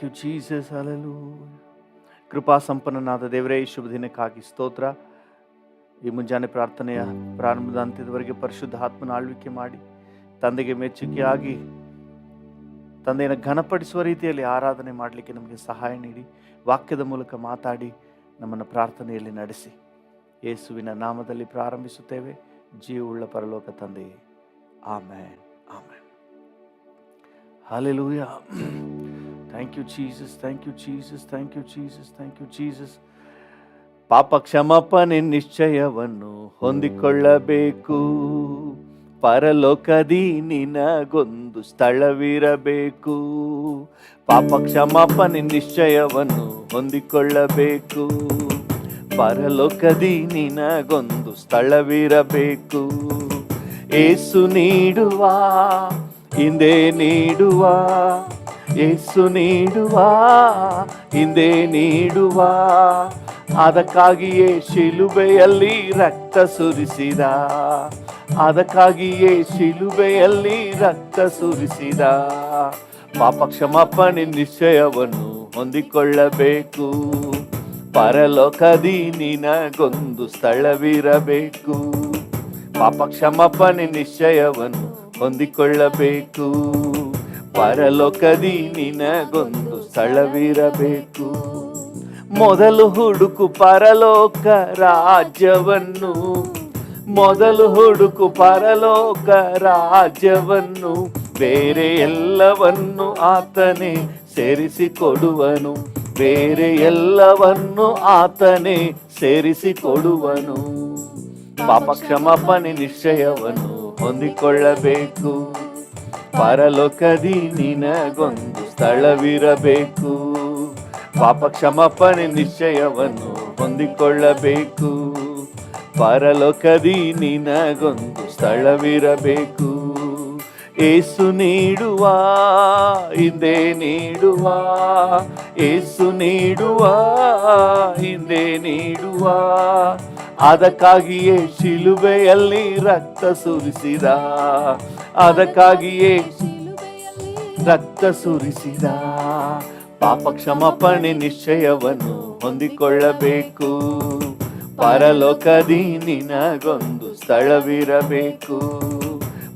You Jesus. Hallelujah. ಕೃಪಾ ಸಂಪನ್ನನಾದ ದೇವರೇ, ಶುಭ ದಿನಕ್ಕಾಗಿ ಸ್ತೋತ್ರ. ಈ ಮುಂಜಾನೆ ಪ್ರಾರ್ಥನೆಯ ಪ್ರಾರಂಭದ ಅಂತ್ಯದವರೆಗೆ ಪರಿಶುದ್ಧ ಆತ್ಮನ ಆಳ್ವಿಕೆ ಮಾಡಿ ತಂದೆಗೆ ಮೆಚ್ಚುಗೆಯಾಗಿ ತಂದೆಯನ್ನು ಘನಪಡಿಸುವ ರೀತಿಯಲ್ಲಿ ಆರಾಧನೆ ಮಾಡಲಿಕ್ಕೆ ನಮಗೆ ಸಹಾಯ ನೀಡಿ, ವಾಕ್ಯದ ಮೂಲಕ ಮಾತಾಡಿ ನಮ್ಮನ್ನು ಪ್ರಾರ್ಥನೆಯಲ್ಲಿ ನಡೆಸಿ. ಯೇಸುವಿನ ನಾಮದಲ್ಲಿ ಪ್ರಾರಂಭಿಸುತ್ತೇವೆ, ಜೀವವುಳ್ಳ ಪರಲೋಕ ತಂದೆಯೇ, amen, amen. Hallelujah. Thank you Jesus, thank you Jesus, thank you Jesus, thank you Jesus. ಪಾಪ ಕ್ಷಮಾಪಣೆ ನಿಶ್ಚಯವನ್ನು ಹೊಂದಿಕೊಳ್ಳಬೇಕು, ಪರಲೋಕದಿ ನಿನಗೊಂದು ಸ್ಥಳವಿರಬೇಕು. ಪಾಪ ಕ್ಷಮಾಪಣೆ ನಿಶ್ಚಯವನ್ನು ಹೊಂದಿಕೊಳ್ಳಬೇಕು, ಪರಲೋಕದಿ ನಿನಗೊಂದು ಸ್ಥಳವಿರಬೇಕು. ಏಸು ನೀಡುವ ಹಿಂದೆ ನೀಡುವ, ಏಸು ನೀಡುವ ಹಿಂದೆ ನೀಡುವ, ಅದಕ್ಕಾಗಿಯೇ ಶಿಲುಬೆಯಲ್ಲಿ ರಕ್ತ ಸುರಿಸಿದ, ಅದಕ್ಕಾಗಿಯೇ ಶಿಲುಬೆಯಲ್ಲಿ ರಕ್ತ ಸುರಿಸಿದ. ಪಾಪ ಕ್ಷಮಾಪಣೆ ನಿಶ್ಚಯವನ್ನು ಹೊಂದಿಕೊಳ್ಳಬೇಕು, ಪರಲೋಕದಿ ನಿನಗೊಂದು ಸ್ಥಳವಿರಬೇಕು. ಪಾಪ ಕ್ಷಮಾಪಣೆ ನಿಶ್ಚಯವನ್ನು ಹೊಂದಿಕೊಳ್ಳಬೇಕು, ಪರಲೋಕದಿ ನಿನಗೊಂದು ಸ್ಥಳವಿರಬೇಕು. ಮೊದಲು ಹುಡುಕು ಪರಲೋಕ ರಾಜ್ಯವನ್ನು, ಮೊದಲು ಹುಡುಕು ಪರಲೋಕ ರಾಜ್ಯವನ್ನು, ಬೇರೆ ಎಲ್ಲವನ್ನು ಆತನೇ ಸೇರಿಸಿಕೊಡುವನು, ಬೇರೆ ಎಲ್ಲವನ್ನು ಆತನೇ ಸೇರಿಸಿಕೊಡುವನು. ಪಾಪ ಕ್ಷಮಾಪಣೆ ನಿಶ್ಚಯವನ್ನು ಹೊಂದಿಕೊಳ್ಳಬೇಕು, ಪರಲೋಕದಿ ನಿನಗೊಂದು ಸ್ಥಳವಿರಬೇಕು. ಪಾಪ ಕ್ಷಮಾಪಣೆ ನಿಶ್ಚಯವನ್ನು ಹೊಂದಿಕೊಳ್ಳಬೇಕು, ಪರಲೋಕದಿ ನಿನಗೊಂದು ಸ್ಥಳವಿರಬೇಕು. ಏಸು ನೀಡುವ ಹಿಂದೆ ನೀಡುವ, ಏಸು ನೀಡುವ ಹಿಂದೆ ನೀಡುವ, ಅದಕ್ಕಾಗಿಯೇ ಶಿಲುಬೆಯಲ್ಲಿ ರಕ್ತ ಸುರಿಸಿದ, ಅದಕ್ಕಾಗಿಯೇ ರಕ್ತ ಸುರಿಸಿದ. ಪಾಪ ಕ್ಷಮಾಪಣೆ ನಿಶ್ಚಯವನ್ನು ಹೊಂದಿಕೊಳ್ಳಬೇಕು, ಪರಲೋಕದಿ ನಿನಗೊಂದು ಸ್ಥಳವಿರಬೇಕು.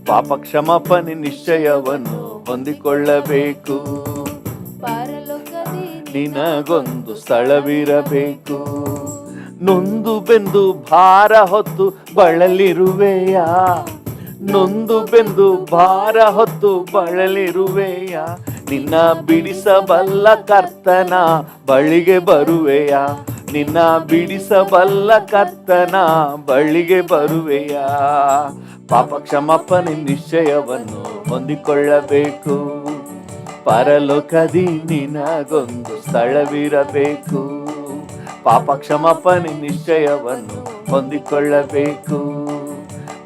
ಪಾಪ ಕ್ಷಮಾಪಣೆ ನಿಶ್ಚಯವನ್ನು ಹೊಂದಿಕೊಳ್ಳಬೇಕು, ಪರಲೋಕದಿ ನಿನಗೊಂದು ಸ್ಥಳವಿರಬೇಕು. ನೊಂದು ಬೆಂದು ಭಾರ ಹೊತ್ತು ಬಳಲಿರುವೆಯ, ನೊಂದು ಬೆಂದು ಭಾರ ಹೊತ್ತು ಬಳಲಿರುವೆಯ, ನಿನ್ನ ಬಿಡಿಸಬಲ್ಲ ಕರ್ತನ ಬಳಿಗೆ ಬರುವೆಯ, ನಿನ್ನ ಬಿಡಿಸಬಲ್ಲ ಕರ್ತನ ಬಳಿಗೆ ಬರುವೆಯ. ಪಾಪ ಕ್ಷಮಾಪಣೆ ನಿಶ್ಚಯವನ್ನು ಹೊಂದಿಕೊಳ್ಳಬೇಕು, ಪರಲೋಕದಿ ನಿನಗೊಂದು ಸ್ಥಳವಿರಬೇಕು. ಪಾಪ ಕ್ಷಮಾಪಣೆ ನಿಶ್ಚಯವನ್ನು ಹೊಂದಿಕೊಳ್ಳಬೇಕು,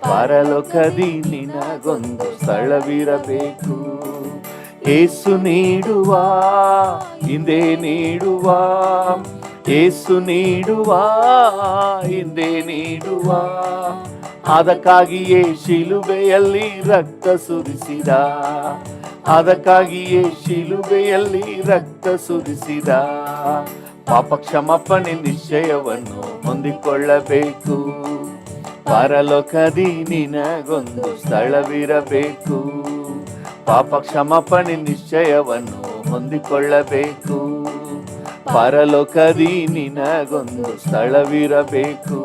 ಪರಲೋಕದಿ ನಿನಗೊಂದು ಸ್ಥಳವಿರಬೇಕು. ಏಸು ನೀಡುವ ಹಿಂದೆ ನೀಡುವ, ಏಸು ನೀಡುವ ಹಿಂದೆ ನೀಡುವ, ಅದಕ್ಕಾಗಿಯೇ ಶಿಲುಬೆಯಲ್ಲಿ ರಕ್ತ ಸುರಿಸಿದ, ಅದಕ್ಕಾಗಿಯೇ ಶಿಲುಬೆಯಲ್ಲಿ ರಕ್ತ ಸುರಿಸಿದ. ಪಾಪ ಕ್ಷಮಾಪಣೆ ನಿಶ್ಚಯವನ್ನು ಹೊಂದಿಕೊಳ್ಳಬೇಕು, ಪರಲೋಕದಿ ನಿನಗೊಂದು ಸ್ಥಳವಿರಬೇಕು. ಪಾಪ ಕ್ಷಮಾಪಣೆ ನಿಶ್ಚಯವನ್ನು ಹೊಂದಿಕೊಳ್ಳಬೇಕು, ಪರಲೋಕದಿ ನಿನಗೊಂದು ಸ್ಥಳವಿರಬೇಕು.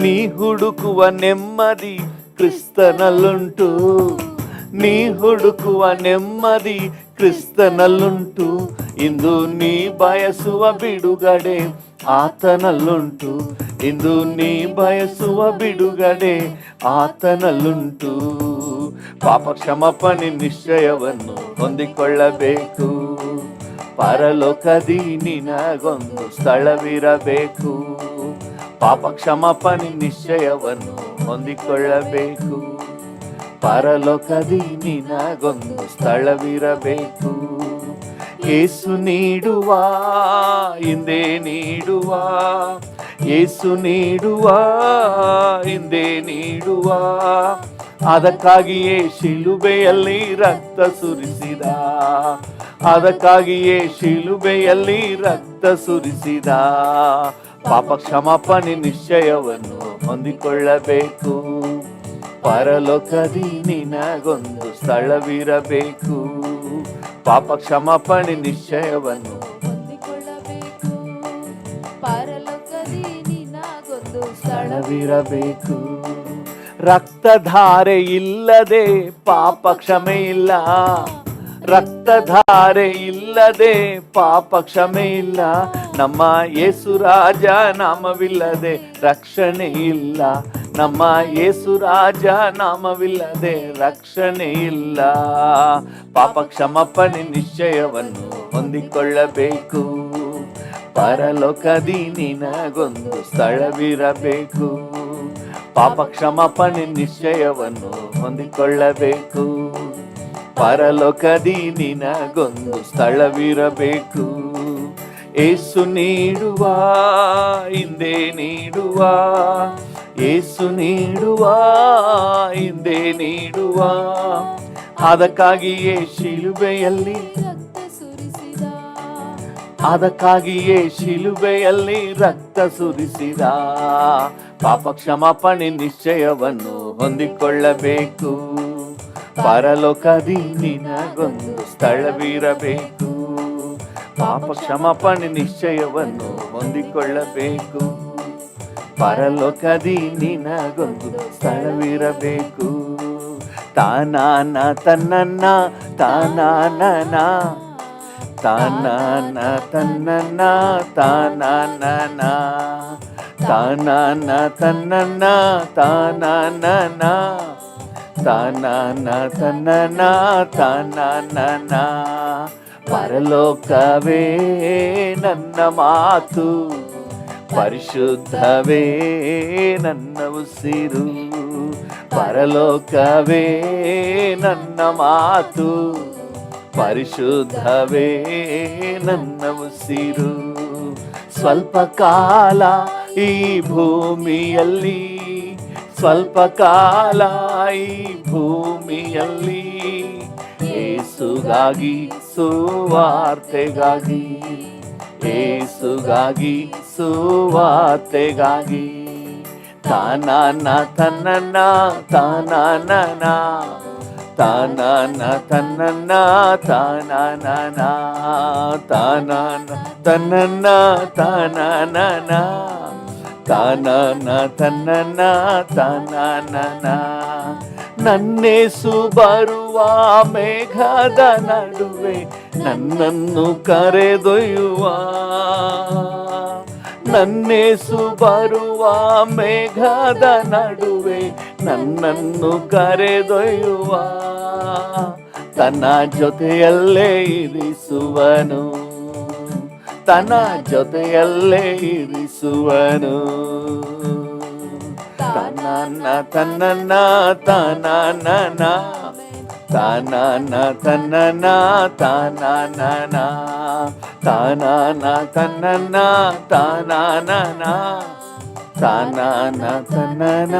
ನೀ ಹುಡುಕುವ ನೆಮ್ಮದಿ ಕ್ರಿಸ್ತನಲ್ಲುಂಟು, ನೀ ಹುಡುಕುವ ನೆಮ್ಮದಿ ಕ್ರಿಸ್ತನಲ್ಲುಂಟು. ಇಂದು ನೀ ಬಯಸುವ ಬಿಡುಗಡೆ ಆತನಲ್ಲುಂಟು, ಇಂದು ನೀ ಬಯಸುವ ಬಿಡುಗಡೆ ಆತನಲ್ಲುಂಟು. ಪಾಪ ಕ್ಷಮಾಪಣೆ ನಿಶ್ಚಯವನ್ನು ಹೊಂದಿಕೊಳ್ಳಬೇಕು, ಪರಲೋಕದಿ ನಿನಗೊಂದು ಸ್ಥಳವಿರಬೇಕು. ಪಾಪ ಕ್ಷಮಾಪಣೆ ನಿಶ್ಚಯವನ್ನು ಹೊಂದಿಕೊಳ್ಳಬೇಕು, ಪರಲೋಕದಿ ನಿನಗೊಂದು ಸ್ಥಳವಿರಬೇಕು. ಏಸು ನೀಡುವ ಹಿಂದೆ ನೀಡುವ, ಏಸು ನೀಡುವ ಹಿಂದೆ ನೀಡುವ, ಅದಕ್ಕಾಗಿಯೇ ಶಿಲುಬೆಯಲ್ಲಿ ರಕ್ತ ಸುರಿಸಿದ, ಅದಕ್ಕಾಗಿಯೇ ಶಿಲುಬೆಯಲ್ಲಿ ರಕ್ತ ಸುರಿಸಿದ. ಪಾಪ ಕ್ಷಮಾಪಣೆ ನಿಶ್ಚಯವನ್ನು ಹೊಂದಿಕೊಳ್ಳಬೇಕು. ಪರಲೋಕದಿ ನಿನಗೊಂದು ಸ್ಥಳವಿರಬೇಕು. ಪಾಪ ಕ್ಷಮಾಪಣೆ ನಿಶ್ಚಯವನ್ನು ಹೊಂದಿಕೊಳ್ಳಬೇಕು. ಪರಲೋಕದಿ ನಿನಗೊಂದು ಸ್ಥಳವಿರಬೇಕು. ರಕ್ತಧಾರೆ ಇಲ್ಲದೆ ಪಾಪ ಕ್ಷಮೆ ಇಲ್ಲ, ರಕ್ತಧಾರೆ ಇಲ್ಲದೆ ಪಾಪ ಕ್ಷಮೆ ಇಲ್ಲ. ನಮ್ಮ ಯೇಸು ರಾಜ ನಾಮವಿಲ್ಲದೆ ರಕ್ಷಣೆ ಇಲ್ಲ, ನಮ್ಮ ಯೇಸು ರಾಜ ನಾಮವಿಲ್ಲದೆ ರಕ್ಷಣೆ ಇಲ್ಲ. ಪಾಪ ಕ್ಷಮಾಪಣೆ ನಿಶ್ಚಯವನ್ನು ಹೊಂದಿಕೊಳ್ಳಬೇಕು. ಪರಲೋಕದಿ ನಿನಗೊಂದು ಸ್ಥಳವಿರಬೇಕು. ಪಾಪ ಕ್ಷಮಾಪಣೆ ನಿಶ್ಚಯವನ್ನು ಹೊಂದಿಕೊಳ್ಳಬೇಕು. ಪರಲೋಕದಿ ನಿನಗೊಂದು ಸ್ಥಳವಿರಬೇಕು. ಏಸು ನೀಡುವ ಹಿಂದೆ ನೀಡುವ, ಏಸು ನೀಡುವ ಹಿಂದೆ ನೀಡುವ. ಅದಕ್ಕಾಗಿಯೇ ಶಿಲುಬೆಯಲ್ಲಿ ರಕ್ತ ಸುರಿಸಿದ, ಅದಕ್ಕಾಗಿಯೇ ಶಿಲುಬೆಯಲ್ಲಿ ರಕ್ತ ಸುರಿಸಿದ. ಪಾಪ ಕ್ಷಮಾಪಣೆ ನಿಶ್ಚಯವನ್ನು ಹೊಂದಿಕೊಳ್ಳಬೇಕು. ಪರಲೋಕದಿ ನಿನಗೊಂದು ಸ್ಥಳವಿರಬೇಕು. ಪಾಪ ಕ್ಷಮಾಪಣೆ ನಿಶ್ಚಯವನ್ನು ಹೊಂದಿಕೊಳ್ಳಬೇಕು. ಪರಲೋಕದಿ ನಿನಗೊಂದು ಸ್ಥಳವಿರಬೇಕು. ತಾನಾನ ತನ್ನನ್ನ ತಾನಾನನ, ತಾನಾನ ತನ್ನನ್ನ ತಾನಾನನ, ತಾನಾನ ತನ್ನನ್ನ ತಾನಾನನ, ತಾನಾನ ತನ್ನನ ತಾನಾನನ. ಪರಲೋಕವೇ ನನ್ನ ಮಾತು, ಪರಿಶುದ್ಧವೇ ನನ್ನ ಉಸಿರು. ಪರಲೋಕವೇ ನನ್ನ ಮಾತು, ಪರಿಶುದ್ಧವೇ ನನ್ನ ಉಸಿರು. ಸ್ವಲ್ಪ ಕಾಲ ಈ ಭೂಮಿಯಲ್ಲಿ, ಸ್ವಲ್ಪ ಕಾಲ ಈ ಭೂಮಿಯಲ್ಲಿ, ಏಸುಗಾಗಿ ಸುವಾರ್ತೆಗಾಗಿ, ಏಸುಗಾಗಿ ಸುವಾರ್ತೆಗಾಗಿ. ತಾನಾನ ತನ್ನನ್ನ ತಾನಾನನ, ತಾನಾನ ತನ್ನನ್ನ ತಾನಾನನ, ತಾನಾನ ತನ್ನನ್ನ ತಾನಾನನ, ತಾನಾನ ತನ್ನನ್ನ ತಾನಾನನ. ನನ್ನೇಸು ಬರುವ ಮೇಘದ ನಡುವೆ ನನ್ನನ್ನು ಕರೆದೊಯ್ಯುವ, ನನ್ನೇಸು ಬರುವ ಮೇಘದ ನಡುವೆ ನನ್ನನ್ನು ಕರೆದೊಯ್ಯುವ. ತನ್ನ ಜೊತೆಯಲ್ಲೇ ಇರಿಸುವನು, ತನ್ನ ಜೊತೆಯಲ್ಲೇ ಇರಿಸುವನು. ತಾನಾನ ತನ್ನನ್ನ ತಾನಾನನ, ತಾನಾನ ತನ್ನನ್ನ ತಾನಾನನ, ತಾನಾನ ತನ್ನನ್ನ ತಾನಾನನ, ತಾನಾನ ತನ್ನನ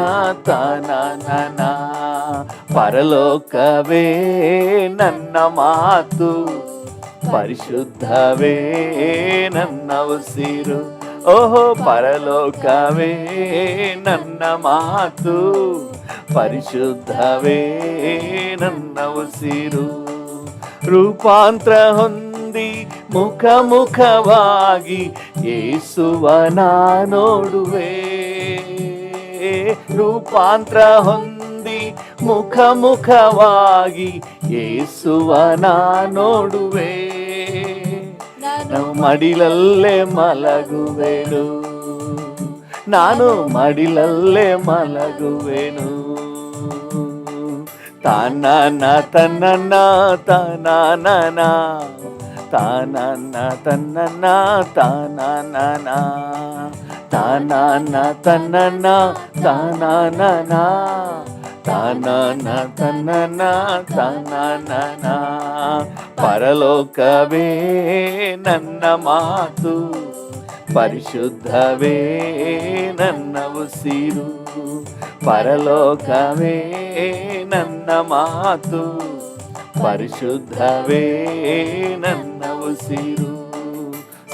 ತಾನಾನನ. ಪರಲೋಕವೇ ನನ್ನ ಮಾತು, ಪರಿಶುದ್ಧವೇ ನನ್ನ ಉಸಿರು. ಓಹೋ ಪರಲೋಕವೇ ನನ್ನ ಮಾತು, ಪರಿಶುದ್ಧವೇ ನನ್ನ ಉಸಿರು. ರೂಪಾಂತರ ಹೊಂದಿ ಮುಖ ಮುಖವಾಗಿ ಯೇಸುವನ ನೋಡುವೆ, ರೂಪಾಂತರ ಹೊಂದಿ ಮುಖ ಮುಖವಾಗಿ ಯೇಸುವನ ನೋಡುವೆ. ನಾನು ಮಡಿಲಲ್ಲೇ ಮಲಗುವೆನು, ನಾನು ಮಡಿಲಲ್ಲೇ ಮಲಗುವೆನು. ತಾನಾನ ತನ್ನನ್ನ ತಾನಾನನ, ತಾನಾನ ತನ್ನನ್ನ ತಾನಾನನ, ತಾನಾನ ತನ್ನನ್ನ ತಾನಾನನ, ತಾನಾನ ತನ್ನನ್ನ ತಾನಾನನ. ಪರಲೋಕವೇ ನನ್ನ ಮಾತು, ಪರಿಶುದ್ಧವೇ ನನ್ನ ಉಸಿರು. ಪರಲೋಕವೇ ನನ್ನ ಮಾತು, ಪರಿಶುದ್ಧವೇ ನನ್ನ ಉಸಿರು.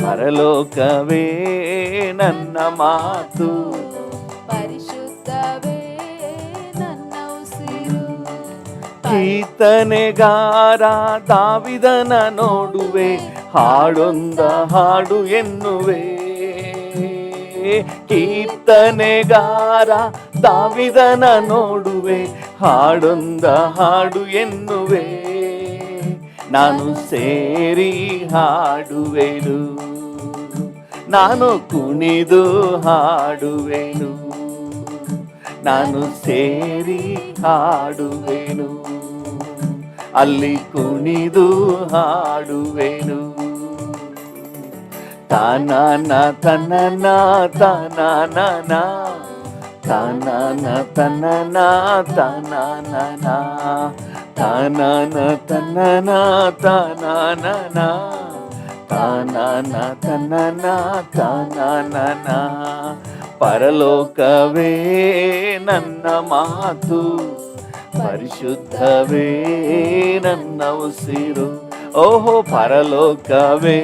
ಪರಲೋಕವೇ ನನ್ನ ಮಾತು, ಪರಿಶುದ್ಧವೇ ನನ್ನ ಉಸಿರು. ಕೀರ್ತನೆಗಾರ ದಾವಿದನ ನೋಡುವೆ, ಹಾಡೊಂದ ಹಾಡು ಎನ್ನುವೆ. ಕೀರ್ತನೆಗಾರ ದಾವಿದನ ನೋಡುವೆ, ಹಾಡೊಂದ ಹಾಡು ಎನ್ನುವೆ. ನಾನು ಸೇರಿ ಹಾಡುವೆನು, ನಾನು ಕುಣಿದು ಹಾಡುವೆನು. ನಾನು ಸೇರಿ ಹಾಡುವೆನು, ಅಲ್ಲಿ ಕುಣಿದು ಹಾಡುವೆನು. ತಾನಾನ ತನ್ನನ ತಾನಾನ ತಾನಾನ ತನ್ನನ ತಾನಾನ ತಾನಾನ ತನ್ನನ ತಾನಾನ ತಾನಾನ ತನ್ನನ ತಾನಾನ. ಪರಲೋಕವೇ ನನ್ನ ಮಾತು, ಪರಿಶುದ್ಧವೇ ನನ್ನ ಉಸಿರು. ಓಹೋ, ಪರಲೋಕವೇ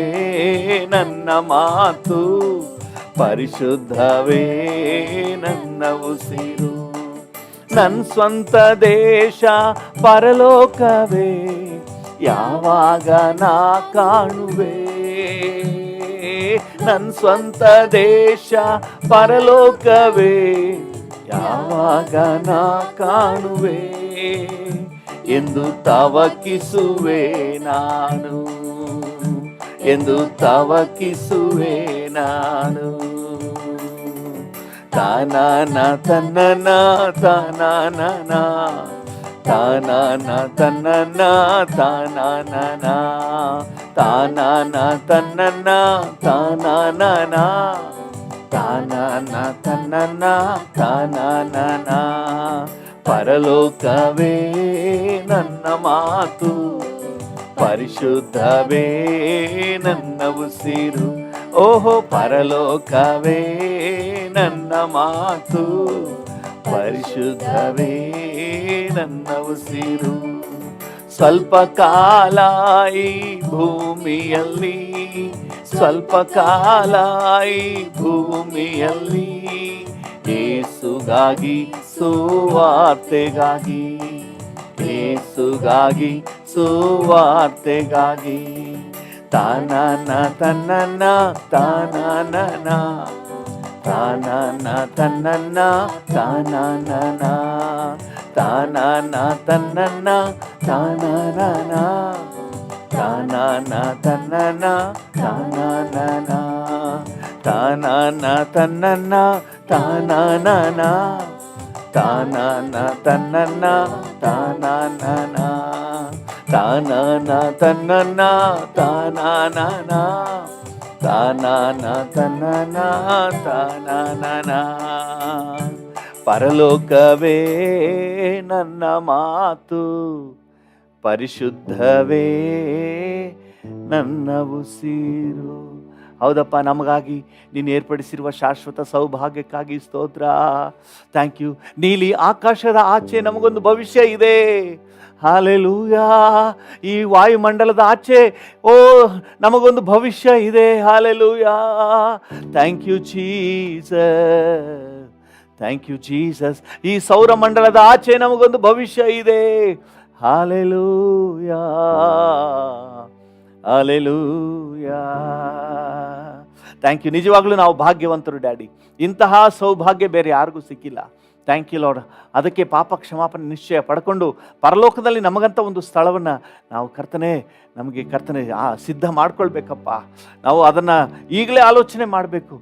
ನನ್ನ ಮಾತು, ಪರಿಶುದ್ಧವೇ ನನ್ನ ಉಸಿರು. ನನ್ನ ಸ್ವಂತ ದೇಶ ಪರಲೋಕವೇ, ಯಾವಾಗ ನಾ ಕಾಣುವೆ. ನನ್ನ ಸ್ವಂತ ದೇಶ ಪರಲೋಕವೇ, ಯಾವಾಗ ನಾ ಕಾಣುವೆ ಎಂದು ತವಕಿಸುವೆ ನಾನು, ಎಂದು ತವಕಿಸುವೆ ನಾನು. ತಾನಾನ ತನ್ನನ ತಾನಾನ ತಾನಾನ ತನ್ನನ ತಾನಾನ ತಾನಾನ ತನ್ನನ ತಾನಾನ ತಾನಾನ ತನ್ನನ ತಾನಾನ. ಪರಲೋಕವೇ ನನ್ನ ಮಾತು, ಪರಿಶುದ್ಧವೇ ನನ್ನ ಉಸಿರು. ಓಹೋ, ಪರಲೋಕವೇ ನನ್ನ ಮಾತು, ಪರಿಶುದ್ಧವೇ ನನ್ನ ಉಸಿರು. ಸ್ವಲ್ಪ ಕಾಲ ಈ ಭೂಮಿಯಲ್ಲಿ, ಸ್ವಲ್ಪ ಕಾಲ ಈ ಭೂಮಿಯಲ್ಲಿ, ಯೇಸುಗಾಗಿ ಸುವಾರ್ತೆಗಾಗಿ, ಯೇಸುಗಾಗಿ ಸುವಾರ್ತೆಗಾಗಿ. ತಾನಾನ ತನ್ನನ ತಾನಾನ ತಾನಾನ ತನ್ನನ ತಾನಾನ ತಾನಾನ ತನ್ನನ ತಾನಾನ ತಾನಾನ ತನ್ನನ ತಾನಾನ ತಾನಾನ ತನ್ನನ ತಾನಾನ ತಾನಾನ ತನ್ನನ ತಾನಾನ ತಾನಾನ ತನ್ನನ ತಾನಾನ ತಾನಾನ ತನ್ನನ ತಾನಾನ. ಪರಲೋಕವೇ ನನ್ನ ಮಾತು, ಪರಿಶುದ್ಧವೇ ನನ್ನ ಉಸಿರು. ಹೌದಪ್ಪ, ನಮಗಾಗಿ ನೀನು ಏರ್ಪಡಿಸಿರುವ ಶಾಶ್ವತ ಸೌಭಾಗ್ಯಕ್ಕಾಗಿ ಸ್ತೋತ್ರ. Thank you. ನೀಲಿ ಆಕಾಶದ ಆಚೆ ನಮಗೊಂದು ಭವಿಷ್ಯ ಇದೆ. ಹಾಲೆಲೂಯಾ. ಈ ವಾಯುಮಂಡಲದ ಆಚೆ ನಮಗೊಂದು ಭವಿಷ್ಯ ಇದೆ. Hallelujah. Thank you Jesus, thank you Jesus. ಈ ಸೌರಮಂಡಲದ ಆಚೆ ನಮಗೊಂದು ಭವಿಷ್ಯ ಇದೆ. Hallelujah, hallelujah. Thank you. ನಿಜವಾಗ್ಲೂ ನಾವು ಭಾಗ್ಯವಂತರು ಡ್ಯಾಡಿ. ಇಂತಹ ಸೌಭಾಗ್ಯ ಬೇರೆ ಯಾರಿಗೂ ಸಿಕ್ಕಿಲ್ಲ. Thank you Lord. ಅದಕ್ಕೆ ಪಾಪ ಕ್ಷಮಾಪಣೆ ನಿಶ್ಚಯ ಪಡ್ಕೊಂಡು ಪರಲೋಕದಲ್ಲಿ ನಮಗಂತ ಒಂದು ಸ್ಥಳವನ್ನು ನಾವು ನಮಗೆ ಸಿದ್ಧ ಮಾಡ್ಕೊಳ್ಬೇಕಪ್ಪ. ನಾವು ಅದನ್ನು ಈಗಲೇ ಆಲೋಚನೆ ಮಾಡಬೇಕು.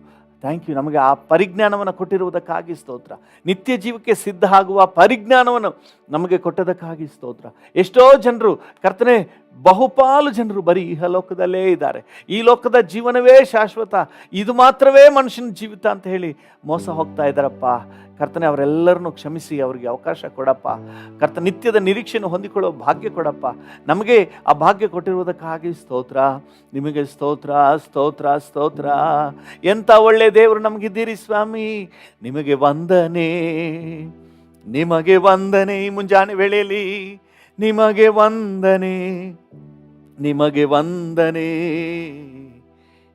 Thank you. ನಮಗೆ ಆ ಪರಿಜ್ಞಾನವನ್ನು ಕೊಟ್ಟಿರುವುದಕ್ಕಾಗಿ ಸ್ತೋತ್ರ. ನಿತ್ಯ ಜೀವಕ್ಕೆ ಸಿದ್ಧ ಆಗುವ ಪರಿಜ್ಞಾನವನ್ನು ನಮಗೆ ಕೊಟ್ಟದಕ್ಕಾಗಿ ಸ್ತೋತ್ರ. ಎಷ್ಟೋ ಜನರು ಕರ್ತನೆ, ಬಹುಪಾಲು ಜನರು ಬರೀ ಇಹಲೋಕದಲ್ಲೇ ಇದ್ದಾರೆ. ಈ ಲೋಕದ ಜೀವನವೇ ಶಾಶ್ವತ, ಇದು ಮಾತ್ರವೇ ಮನುಷ್ಯನ ಜೀವಿತ ಅಂತ ಹೇಳಿ ಮೋಸ ಹೋಗ್ತಾ ಇದ್ದಾರಪ್ಪ. ಕರ್ತನೆ, ಅವರೆಲ್ಲರನ್ನು ಕ್ಷಮಿಸಿ ಅವರಿಗೆ ಅವಕಾಶ ಕೊಡಪ್ಪ. ಕರ್ತ, ನಿತ್ಯದ ನಿರೀಕ್ಷೆಯನ್ನು ಹೊಂದಿಕೊಳ್ಳೋ ಭಾಗ್ಯ ಕೊಡಪ್ಪ. ನಮಗೆ ಆ ಭಾಗ್ಯ ಕೊಟ್ಟಿರುವುದಕ್ಕಾಗಿ ಸ್ತೋತ್ರ. ನಿಮಗೆ ಸ್ತೋತ್ರ, ಸ್ತೋತ್ರ, ಸ್ತೋತ್ರ. ಎಂಥ ಒಳ್ಳೆ ದೇವರು ನಮಗಿದ್ದೀರಿ ಸ್ವಾಮಿ. ನಿಮಗೆ ವಂದನೆ, ನಿಮಗೆ ವಂದನೆ. ಈ ಮುಂಜಾನೆ ವೇಳೆಯಲ್ಲಿ ನಿಮಗೆ ವಂದನೆ, ನಿಮಗೆ ವಂದನೆ,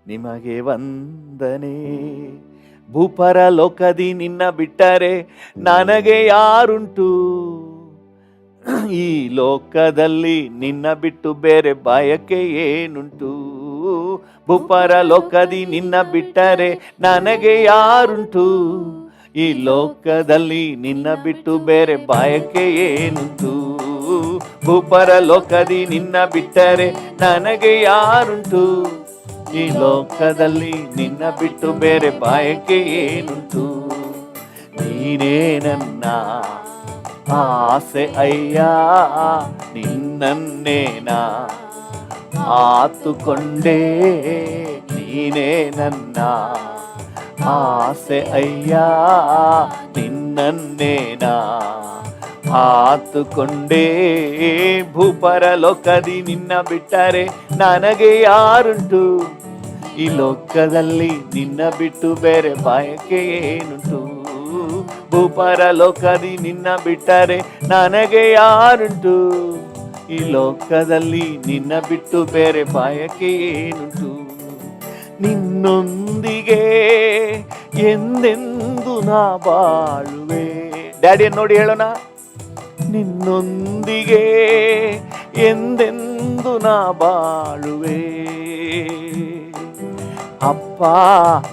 ನಿಮಗೆ ವಂದನೆ. ಭೂಪರ ಲೋಕದಿ ನಿನ್ನ ಬಿಟ್ಟರೆ ನನಗೆ ಯಾರುಂಟು? ಈ ಲೋಕದಲ್ಲಿ ನಿನ್ನ ಬಿಟ್ಟು ಬೇರೆ ಬಯಕೆ ಏನುಂಟು? ಭೂಪರ ಲೋಕದಿ ನಿನ್ನ ಬಿಟ್ಟರೆ ನನಗೆ ಯಾರುಂಟು? ಈ ಲೋಕದಲ್ಲಿ ನಿನ್ನ ಬಿಟ್ಟು ಬೇರೆ ಬಯಕೆ ಏನುಂಟು? ಭೂಪರ ಲೋಕದಿ ನಿನ್ನ ಬಿಟ್ಟರೆ ನನಗೆ ಯಾರುಂಟು? ಈ ಲೋಕದಲ್ಲಿ ನಿನ್ನ ಬಿಟ್ಟು ಬೇರೆ ಬಯಕೆ ಏನುಂಟು? ನೀನೇ ನನ್ನ ಆಸೆ ಅಯ್ಯ, ನಿನ್ನನ್ನೇನಾ ಆತುಕೊಂಡೇ. ನೀನೇ ನನ್ನ ಆಸೆ ಅಯ್ಯ, ನಿನ್ನನ್ನೇನಾ ಆತುಕೊಂಡೇ. ಭೂಪರ ಲೋಕದಿ ನಿನ್ನ ಬಿಟ್ಟರೆ ನನಗೆ ಯಾರುಂಟು? ಈ ಲೋಕದಲ್ಲಿ ನಿನ್ನ ಬಿಟ್ಟು ಬೇರೆ ಬಯಕೆ ಏನುಂಟು? ಭೂಪರ ಲೋಕದಿ ನಿನ್ನ ಬಿಟ್ಟರೆ ನನಗೆ ಯಾರುಂಟು? ಈ ಲೋಕದಲ್ಲಿ ನಿನ್ನ ಬಿಟ್ಟು ಬೇರೆ ಬಯಕೆ ಏನುಂಟು? ನಿನ್ನೊಂದಿಗೆ ಎಂದೆಂದು ನಾ ಬಾಳುವೆ. ಡ್ಯಾಡಿಯನ್ನು ನೋಡಿ ಹೇಳೋಣ. ನಿನ್ನೊಂದಿಗೆ ಎಂದೆಂದು ನಾ ಬಾಳುವೆ. ಅಪ್ಪ,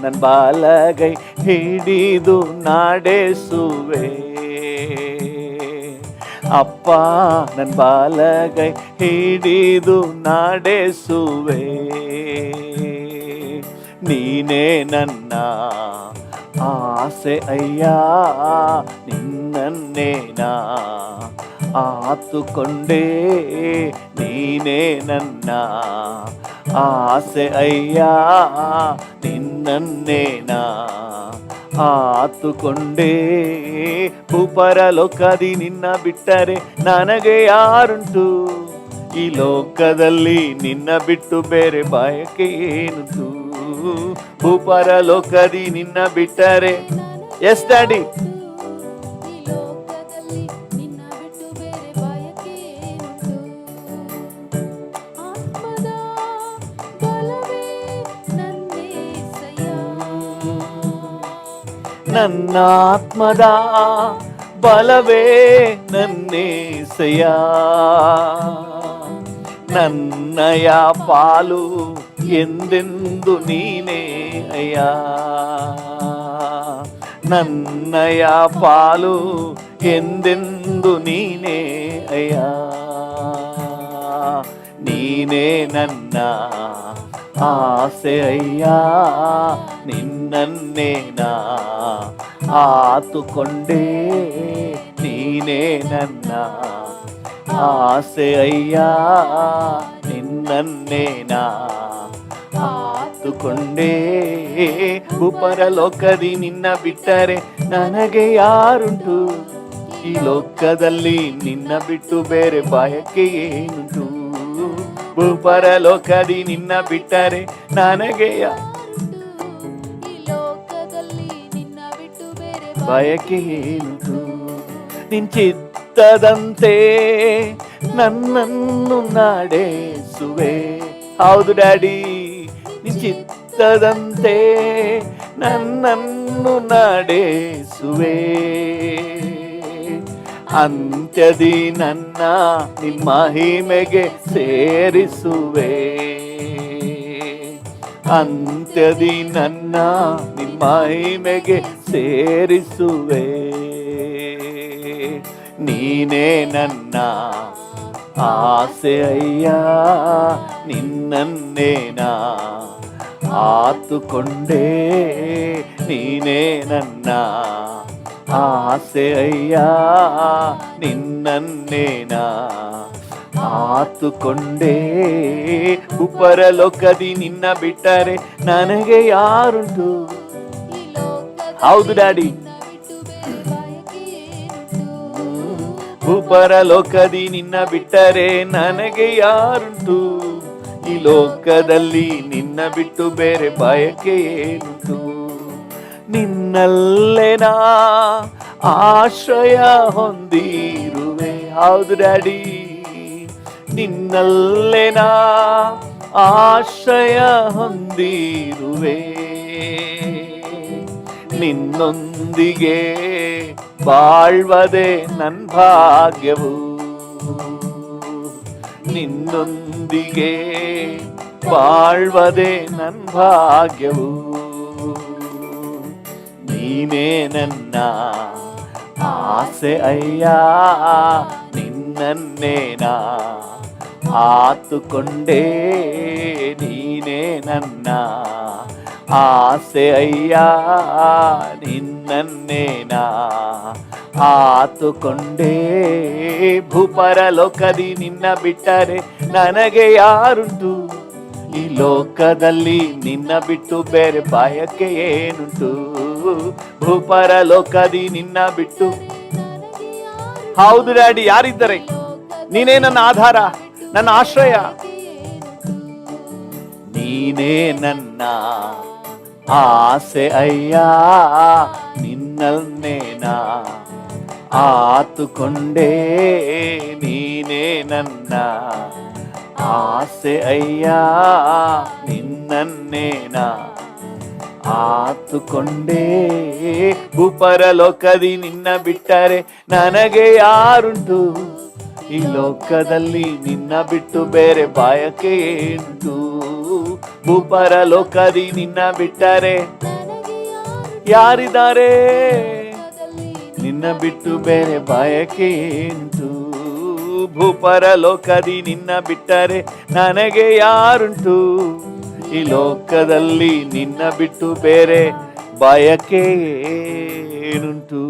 ನನ್ನ ಬಾಲಗೈ ಹಿಡಿದು ನಡೆಸುವೆ. ಅಪ್ಪ, ನನ್ನ ಬಾಲಗೈ ಹಿಡಿದು ನಡೆಸುವೆ. ನೀನೇ ನನ್ನ ಆಸೆ ಅಯ್ಯ, ನಿನ್ನನ್ನೇನಾ ಆತುಕೊಂಡೇ. ನೀನೇ ನನ್ನ ಆಸೆ ಅಯ್ಯ, ನಿನ್ನನ್ನೇನಾ ಆತುಕೊಂಡೇ. ಭೂಪರ ಲೋಕದಿ ನಿನ್ನ ಬಿಟ್ಟರೆ ನನಗೆ ಯಾರುಂಟು? ಈ ಲೋಕದಲ್ಲಿ ನಿನ್ನ ಬಿಟ್ಟು ಬೇರೆ ಬಯಕೆ ಏನುಂಟು? ಭೂಪರ ಲೋಕದಿ ನಿನ್ನ ಬಿಟ್ಟರೆ. Yes daddy. ನನ್ನ ಆತ್ಮದ ಬಲವೇ ನನ್ನೇಸಯ್ಯ, ನನ್ನಯ ಪಾಲು ಎಂದೆಂದು ನೀನೇ ಅಯ್ಯ. ನನ್ನಯ ಪಾಲು ಎಂದೆಂದು ನೀನೇ ಅಯ್ಯ. ನೀನೇ ನನ್ನ ಆಸೆ ಅಯ್ಯ, ನಿನ್ನನ್ನೇನಾ ಆತುಕೊಂಡೇ. ನೀನೇ ನನ್ನ ಆಸೆ ಅಯ್ಯ, ನಿನ್ನನ್ನೇನಾ ಆತುಕೊಂಡೇ. ಭೂಪರ ಲೋಕದಿ ನಿನ್ನ ಬಿಟ್ಟರೆ ನನಗೆ ಯಾರುಂಟು? ಈ ಲೋಕದಲ್ಲಿ ನಿನ್ನ ಬಿಟ್ಟು ಬೇರೆ ಬಯಕೆ ಏನುಂಟು? ಭೂಪರ ಲೋಕದಿ ನಿನ್ನ ಬಿಟ್ಟರೆ ನನಗೆ ಬಯಕೆ ಏನುಂಟು? ನಿನ್ ಚಿತ್ತದಂತೆ ನನ್ನನ್ನು ನಡೆಸುವೆ. ಹೌದು ಡ್ಯಾಡಿ, ನಿನ್ ಚಿತ್ತದಂತೆ ನನ್ನನ್ನು ನಡೆಸುವೆ. ಅಂತ್ಯದಿ ನನ್ನ ನಿನ್ ಮಹಿಮೆಗೆ ಸೇರಿಸುವೆ. ಅಂತ್ಯದಿ ನನ್ನ ನಿನ್ ಮಹಿಮೆಗೆ ಸೇರಿಸುವೆ. ನೀನೇ ನನ್ನ ಆಸೆ ಅಯ್ಯ, ನಿನ್ನನ್ನೇನಾ ಆತುಕೊಂಡೇ. ನೀನೇ ನನ್ನ ಆಸೆ ಅಯ್ಯ, ನಿನ್ನನ್ನೇನಾ ಆತುಕೊಂಡೇ. ಭೂಪರ ಲೋಕದಿ ನಿನ್ನ ಬಿಟ್ಟರೆ ನನಗೆ ಯಾರುಂಟು? ಹೌದು ಡ್ಯಾಡಿ, ಭೂಪರಲೋಕದಿ ನಿನ್ನ ಬಿಟ್ಟರೆ ನನಗೆ ಯಾರುಂಟು, ಈ ಲೋಕದಲ್ಲಿ ನಿನ್ನ ಬಿಟ್ಟು ಬೇರೆ ಬಯಕೆ ಏನುಂಟು. ನಿನ್ನಲ್ಲೇ ನಾ ಆಶ್ರಯ ಹೊಂದಿರುವೆ. ಹೌದು ಡ್ಯಾಡಿ, ನಿನ್ನಲ್ಲೇ ನಾ ಆಶ್ರಯ ಹೊಂದಿರುವೆ. ನಿನ್ನೊಂದಿಗೆ ಬಾಳ್ವದೆ ನನ್ ಭಾಗ್ಯವು, ನಿನ್ನೊಂದಿಗೆ ಬಾಳ್ವದೆ ನನ್ ಭಾಗ್ಯವು. ನೀನೇ ನನ್ನ ಆಸೆ ಅಯ್ಯ, ನಿನ್ನನ್ನೇನಾ ಆತುಕೊಂಡೇ. ನೀನೇ ನನ್ನ ಆಸೆ ಅಯ್ಯ, ನಿನ್ನನ್ನೇನಾ ಆತುಕೊಂಡೇ. ಭೂಪರಲೋಕದಿ ನಿನ್ನ ಬಿಟ್ಟರೆ ನನಗೆ ಯಾರುಂಟು, ಈ ಲೋಕದಲ್ಲಿ ನಿನ್ನ ಬಿಟ್ಟು ಬೇರೆ ಬಯಕೆ ಏನುಂಟು. ಭೂಪರಲೋಕದಿ ನಿನ್ನ ಬಿಟ್ಟು. ಹೌದು ಡ್ಯಾಡಿ, ಯಾರಿದ್ದಾರೆ? ನೀನೇ ನನ್ನ ಆಧಾರ, ನನ್ನ ಆಶ್ರಯ. ನೀನೇ ನನ್ನ ಆಸೆ ಅಯ್ಯ, ನಿನ್ನನ್ನೇನಾ ಆತುಕೊಂಡೇ. ನೀನೇ ನನ್ನ ಆಸೆ ಅಯ್ಯ, ನಿನ್ನನ್ನೇನಾ ಆತುಕೊಂಡೇ. ಭೂಪರಲೋಕದಿ ನಿನ್ನ ಬಿಟ್ಟರೆ ನನಗೆ ಯಾರುಂಟು, ಈ ಲೋಕದಲ್ಲಿ ನಿನ್ನ ಬಿಟ್ಟು ಬೇರೆ ಬಯಕೆ ಏನುಂಟು. ಭೂಪರಲೋಕದಿ ನಿನ್ನ ಬಿಟ್ಟರೆ ಯಾರಿದ್ದಾರೆ, ನಿನ್ನ ಬಿಟ್ಟು ಬೇರೆ ಬಯಕೆ ಏನುಂಟು. ಭೂಪರಲೋಕದಿ ನಿನ್ನ ಬಿಟ್ಟರೆ ನನಗೆ ಯಾರುಂಟು, ಈ ಲೋಕದಲ್ಲಿ ನಿನ್ನ ಬಿಟ್ಟು ಬೇರೆ ಬಯಕೆ ಏನುಂಟು.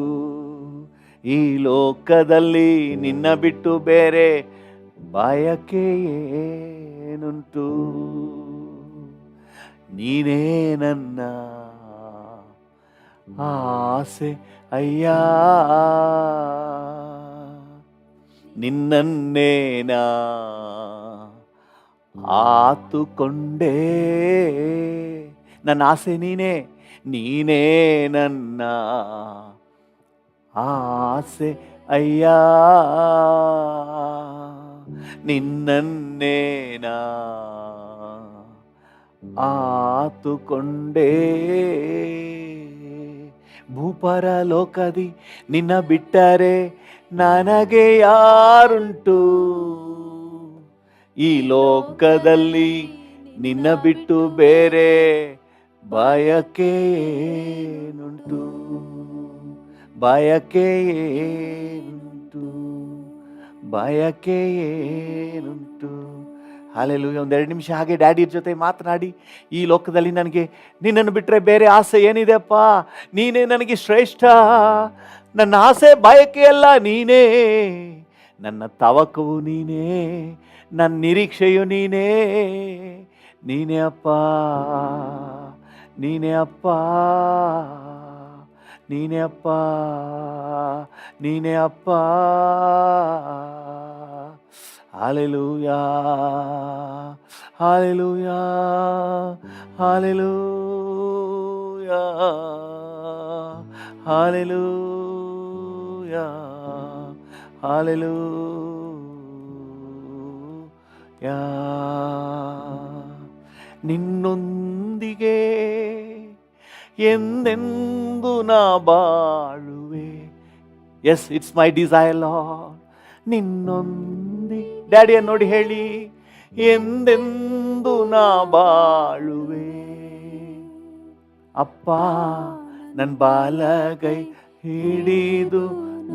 ಈ ಲೋಕದಲ್ಲಿ ನಿನ್ನ ಬಿಟ್ಟು ಬೇರೆ ಬಯಕೆ ಏನುಂಟು. ನೀನೇ ನನ್ನ ಆಸೆ ಅಯ್ಯ, ನಿನ್ನನ್ನೇನಾ ಆತುಕೊಂಡೇ. ನನ್ನ ಆಸೆ ನೀನೇ, ನೀನೇ ನನ್ನ ಆಸೆ ಅಯ್ಯ, ನಿನ್ನನ್ನೇನಾ ಆತುಕೊಂಡೇ. ಭೂಪರಲೋಕದಿ ನಿನ್ನ ಬಿಟ್ಟರೆ ನನಗೆ ಯಾರುಂಟು, ಈ ಲೋಕದಲ್ಲಿ ನಿನ್ನ ಬಿಟ್ಟು ಬೇರೆ ಬಯಕೆ ಏನುಂಟು, ಬಯಕೆ ಏನುಂಟು, ಬಯಕೆ ಏನುಂಟು. ಹಾಲೆಲೂಯಾ. ಒಂದೆರಡು ನಿಮಿಷ ಹಾಗೆ ಡ್ಯಾಡಿಯ ಜೊತೆ ಮಾತನಾಡಿ, ಈ ಲೋಕದಲ್ಲಿ ನನಗೆ ನಿನ್ನನ್ನು ಬಿಟ್ಟರೆ ಬೇರೆ ಆಸೆ ಏನಿದೆಪ್ಪ, ನೀನೇ ನನಗೆ ಶ್ರೇಷ್ಠ. ನನ್ನ ಆಸೆ ಬಯಕೆಯಲ್ಲ, ನೀನೇ ನನ್ನ ತವಕವು, ನೀನೇ ನನ್ನ ನಿರೀಕ್ಷೆಯು, ನೀನೇ. ನೀನೇ ಅಪ್ಪ, ನೀನೇ ಅಪ್ಪ, ನೀನೇ ಅಪ್ಪ, ನೀನೇ ಅಪ್ಪ. Hallelujah, hallelujah, hallelujah, hallelujah, hallelujah. ನಿನ್ನೊಂದಿಗೆ ಎಂದೆಂದು ನಾ ಬಾಳುವೆ. Yes, it's my desire Lord. ನಿನ್ನೊಂದಿಗೆ ಡ್ಯಾಡಿಯನ್ನು ನೋಡಿ ಹೇಳಿ, ಎಂದೆಂದು ನಾ ಬಾಳುವೆ. ಅಪ್ಪ ನನ್ನ ಬಾಲಗೈ ಹಿಡಿದು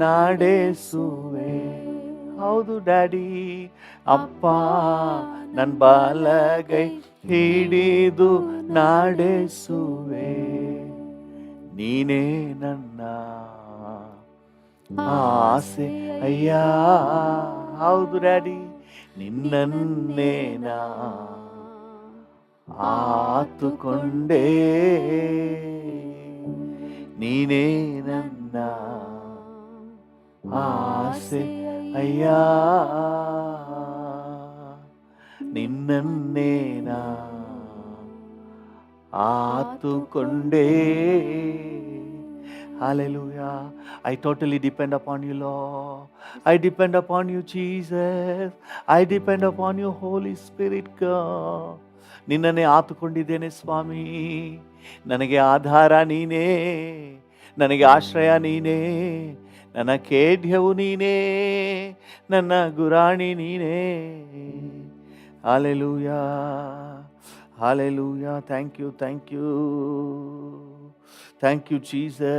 ನಡೆಸುವೆ. ಹೌದು ಡ್ಯಾಡಿ, ಅಪ್ಪ ನನ್ನ ಬಾಲಗೈ ಹಿಡಿದು ನಡೆಸುವೆ. ನೀನೇ ನನ್ನ ಆಸೆ ಅಯ್ಯ. ಹೌದು ಡ್ಯಾಡಿ, ನಿನ್ನನ್ನೇನಾ ಆತುಕೊಂಡೇ. ನೀನೇ ನನ್ನ ಆಸೆ ಅಯ್ಯಾ ನಿನ್ನನ್ನೇನಾ ಆತುಕೊಂಡೇ. Hallelujah. I totally depend upon you, Lord. I depend upon you, Jesus. I depend upon you, Holy Spirit, God. ನಿನ್ನನ್ನೇ ಆತುಕೊಂಡಿದ್ದೇನೆ ಸ್ವಾಮಿ. ನನಗೆ ಆಧಾರ ನೀನೇ, ನನಗೆ ಆಶ್ರಯ ನೀನೇ, ನನ್ನ ಖೇಡ್ಯವು ನೀನೇ, ನನ್ನ ಗುರಾಣಿ ನೀನೇ. Hallelujah. Hallelujah. Thank you, thank you. Thank you, Jesus.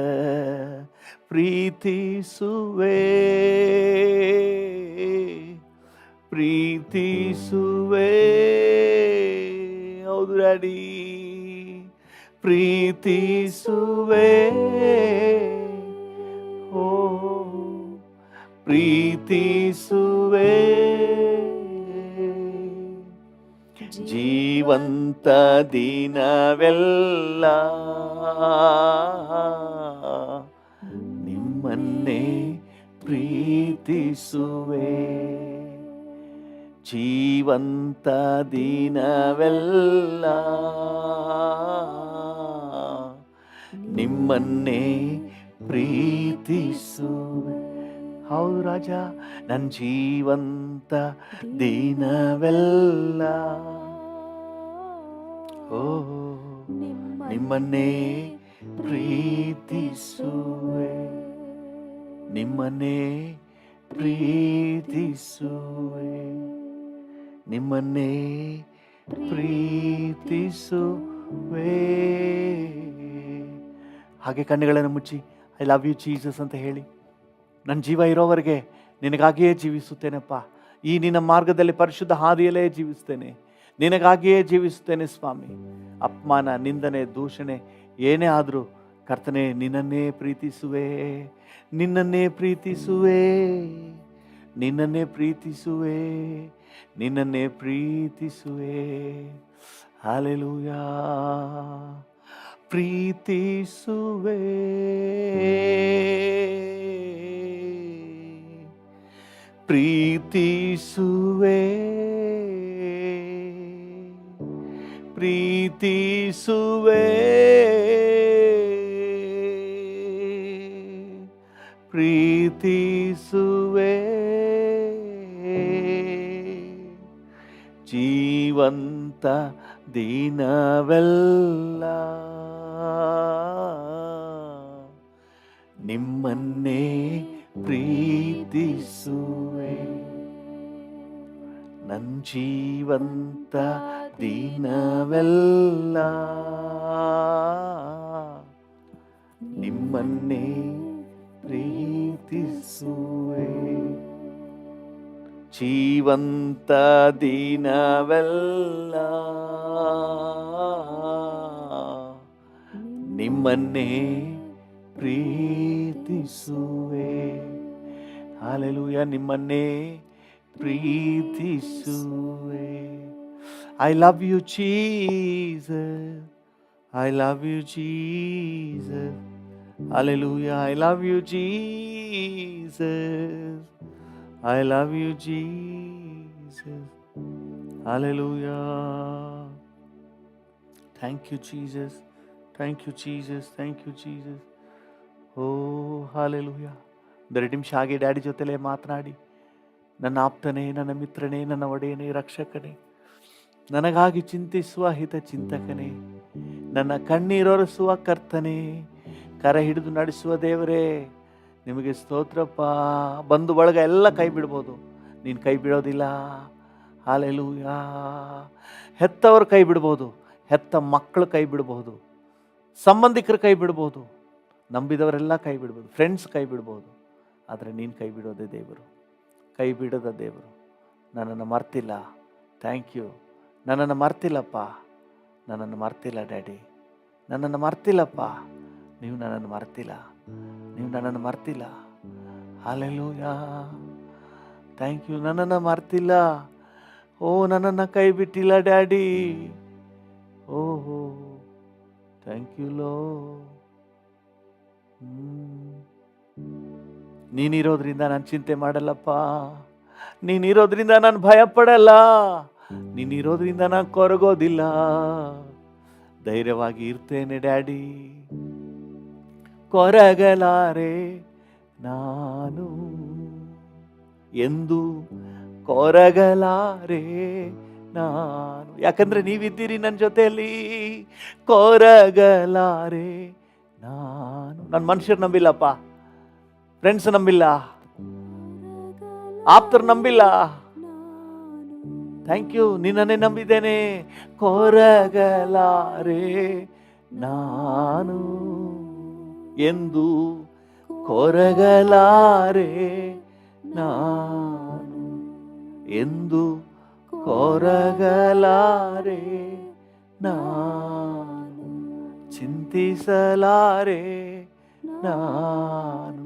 ಪ್ರೀತಿಸುವೆ ಪ್ರೀತಿಸುವೆ, ಹೌದು ಡ್ಯಾಡಿ, ಪ್ರೀತಿಸುವೆ, ಓ ಪ್ರೀತಿಸುವೆ, ಜೀವಂತ ದಿನವೆಲ್ಲ ನಿಮ್ಮನ್ನೇ ಪ್ರೀತಿಸುವೆ. ಜೀವಂತ ದಿನವೆಲ್ಲ ನಿಮ್ಮನ್ನೇ ಪ್ರೀತಿಸುವೆ. ಹೌದು ರಾಜ, ನನ್ನ ಜೀವಂತ ದಿನವೆಲ್ಲ ಓ ನಿಮ್ಮನ್ನೇ ಪ್ರೀತಿಸುವೆ, ನಿಮ್ಮನ್ನೇ ಪ್ರೀತಿಸುವೆ, ನಿಮ್ಮನ್ನೇ ಪ್ರೀತಿಸುವೆ. ಹಾಗೆ ಕಣ್ಣುಗಳನ್ನು ಮುಚ್ಚಿ ಐ ಲವ್ ಯು ಜೀಸಸ್ ಅಂತ ಹೇಳಿ, ನನ್ನ ಜೀವ ಇರೋವರೆಗೆ ನಿನಗಾಗಿಯೇ ಜೀವಿಸುತ್ತೇನಪ್ಪ. ಈ ನಿನ್ನ ಮಾರ್ಗದಲ್ಲಿ ಪರಿಶುದ್ಧ ಹಾದಿಯಲ್ಲೇ ಜೀವಿಸ್ತೇನೆ, ನಿನಗಾಗಿಯೇ ಜೀವಿಸುತ್ತೇನೆ ಸ್ವಾಮಿ. ಅಪಮಾನ, ನಿಂದನೆ, ದೂಷಣೆ ಏನೇ ಆದರೂ ಕರ್ತನೇ ನಿನ್ನನ್ನೇ ಪ್ರೀತಿಸುವೆ, ನಿನ್ನನ್ನೇ ಪ್ರೀತಿಸುವೆ, ನಿನ್ನನ್ನೇ ಪ್ರೀತಿಸುವೆ, ನಿನ್ನನ್ನೇ ಪ್ರೀತಿಸುವೆ. ಹಲ್ಲೆಲೂಯಾ. ಪ್ರೀತಿಸುವೆ, ಪ್ರೀತಿಸುವೆ, ಪ್ರೀತಿಸುವೆ, ಪ್ರೀತಿಸುವೆ, ಜೀವಂತ ದಿನವೆಲ್ಲ ನಿಮ್ಮನ್ನೇ ಪ್ರೀತಿಸುವೆ. ನನ್ನ ಜೀವಂತ ದಿನವೆಲ್ಲ ನಿಮ್ಮನ್ನೇ ಪ್ರೀತಿಸುವೆ. ಜೀವಂತ ದಿನವೆಲ್ಲ ನಿಮ್ಮನ್ನೇ ಪ್ರೀತಿಸುವೆ. ಹಲ್ಲೆಲೂಯಾ. ನಿಮ್ಮನ್ನೇ ಪ್ರೀತಿಸುವೆ. I love you Jesus, I love you Jesus. Hallelujah. I love you Jesus, I love you, Jesus. Hallelujah. Thank you, Jesus. Thank you, Jesus. Thank you, Jesus. Oh, hallelujah. ಒಂದು ನಿಮಿಷ ಹಾಗೆ ಡ್ಯಾಡಿ ಜೊತೆಲೇ ಮಾತನಾಡಿ, ನನ್ನ ಆಪ್ತನೇ, ನನ್ನ ಮಿತ್ರನೇ, ನನ್ನ ಒಡೆಯನೇ, ರಕ್ಷಕನೇ, ನನಗಾಗಿ ಚಿಂತಿಸುವ ಹಿತ ಚಿಂತಕನೇ, ನನ್ನ ಕಣ್ಣೀರೊರೆಸುವ ಕರ್ತನೇ, ಕರ ಹಿಡಿದು ನಡೆಸುವ ದೇವರೇ, ನಿಮಗೆ ಸ್ತೋತ್ರಪ್ಪ. ಬಂಧು ಬಳಗ ಎಲ್ಲ ಕೈ ಬಿಡ್ಬೋದು, ನೀನು ಕೈ ಬಿಡೋದಿಲ್ಲ. ಹಲ್ಲೆಲೂಯಾ. ಹೆತ್ತವರು ಕೈ ಬಿಡ್ಬೋದು, ಹೆತ್ತ ಮಕ್ಕಳು ಕೈ ಬಿಡ್ಬೋದು, ಸಂಬಂಧಿಕರು ಕೈ ಬಿಡ್ಬೋದು, ನಂಬಿದವರೆಲ್ಲ ಕೈ ಬಿಡ್ಬೋದು, ಫ್ರೆಂಡ್ಸ್ ಕೈ ಬಿಡ್ಬೋದು, ಆದರೆ ನೀನು ಕೈ ಬಿಡೋದೇ ದೇವರು, ಕೈ ಬಿಡೋದ ದೇವರು. ನನ್ನನ್ನು ಮರ್ತಿಲ್ಲ. Thank you. ನನ್ನನ್ನು ಮರ್ತಿಲ್ಲಪ್ಪ, ನನ್ನನ್ನು ಮರ್ತಿಲ್ಲ ಡ್ಯಾಡಿ, ನನ್ನನ್ನು ಮರ್ತಿಲ್ಲಪ್ಪ. ನೀವು ನನ್ನನ್ನು ಮರ್ತಿಲ್ಲ, ನೀವು ನನ್ನನ್ನು ಮರ್ತಿಲ್ಲ. ಹಲ್ಲೆಲೂಯಾ. Thank you. ನನ್ನನ್ನು ಮರ್ತಿಲ್ಲ. ಓ, ನನ್ನನ್ನು ಕೈ ಬಿಟ್ಟಿಲ್ಲ ಡ್ಯಾಡಿ. ಓಹೋ, ಥ್ಯಾಂಕ್ ಯು ಲೋ. ನೀನಿರೋದ್ರಿಂದ ನಾನು ಚಿಂತೆ ಮಾಡಲ್ಲಪ್ಪ, ನೀನಿರೋದ್ರಿಂದ ನಾನು ಭಯ ಪಡಲ್ಲ, ನೀನಿರೋದ್ರಿಂದ ನಾನು ಕೊರಗೋದಿಲ್ಲ, ಧೈರ್ಯವಾಗಿ ಇರ್ತೇನೆ ಡ್ಯಾಡಿ, ಕೊರಗಲಾರೆ ನಾನು ಎಂದು, ಕೊರಗಲಾರೆ ನಾನು, ಯಾಕಂದ್ರೆ ನೀವಿದ್ದೀರಿ ನನ್ನ ಜೊತೆಯಲ್ಲಿ, ಕೊರಗಲಾರೆ ನಾನು. ನನ್ನ ಮನುಷ್ಯರು ನಂಬಿಲ್ಲಪ್ಪ, ಫ್ರೆಂಡ್ಸ್ ನಂಬಿಲ್ಲ, ಆಪ್ತರು ನಂಬಿಲ್ಲ, ಥ್ಯಾಂಕ್ ಯು, ನಿನ್ನನ್ನೇ ನಂಬಿದ್ದೇನೆ. ಕೊರಗಲಾರೆ ನಾನು ಎಂದು, ಕೊರಗಲಾರೆ ನಾನು ಎಂದು, ಕೊರಗಲಾರೆ ನಾನು, ಚಿಂತಿಸಲಾರೆ ನಾನು,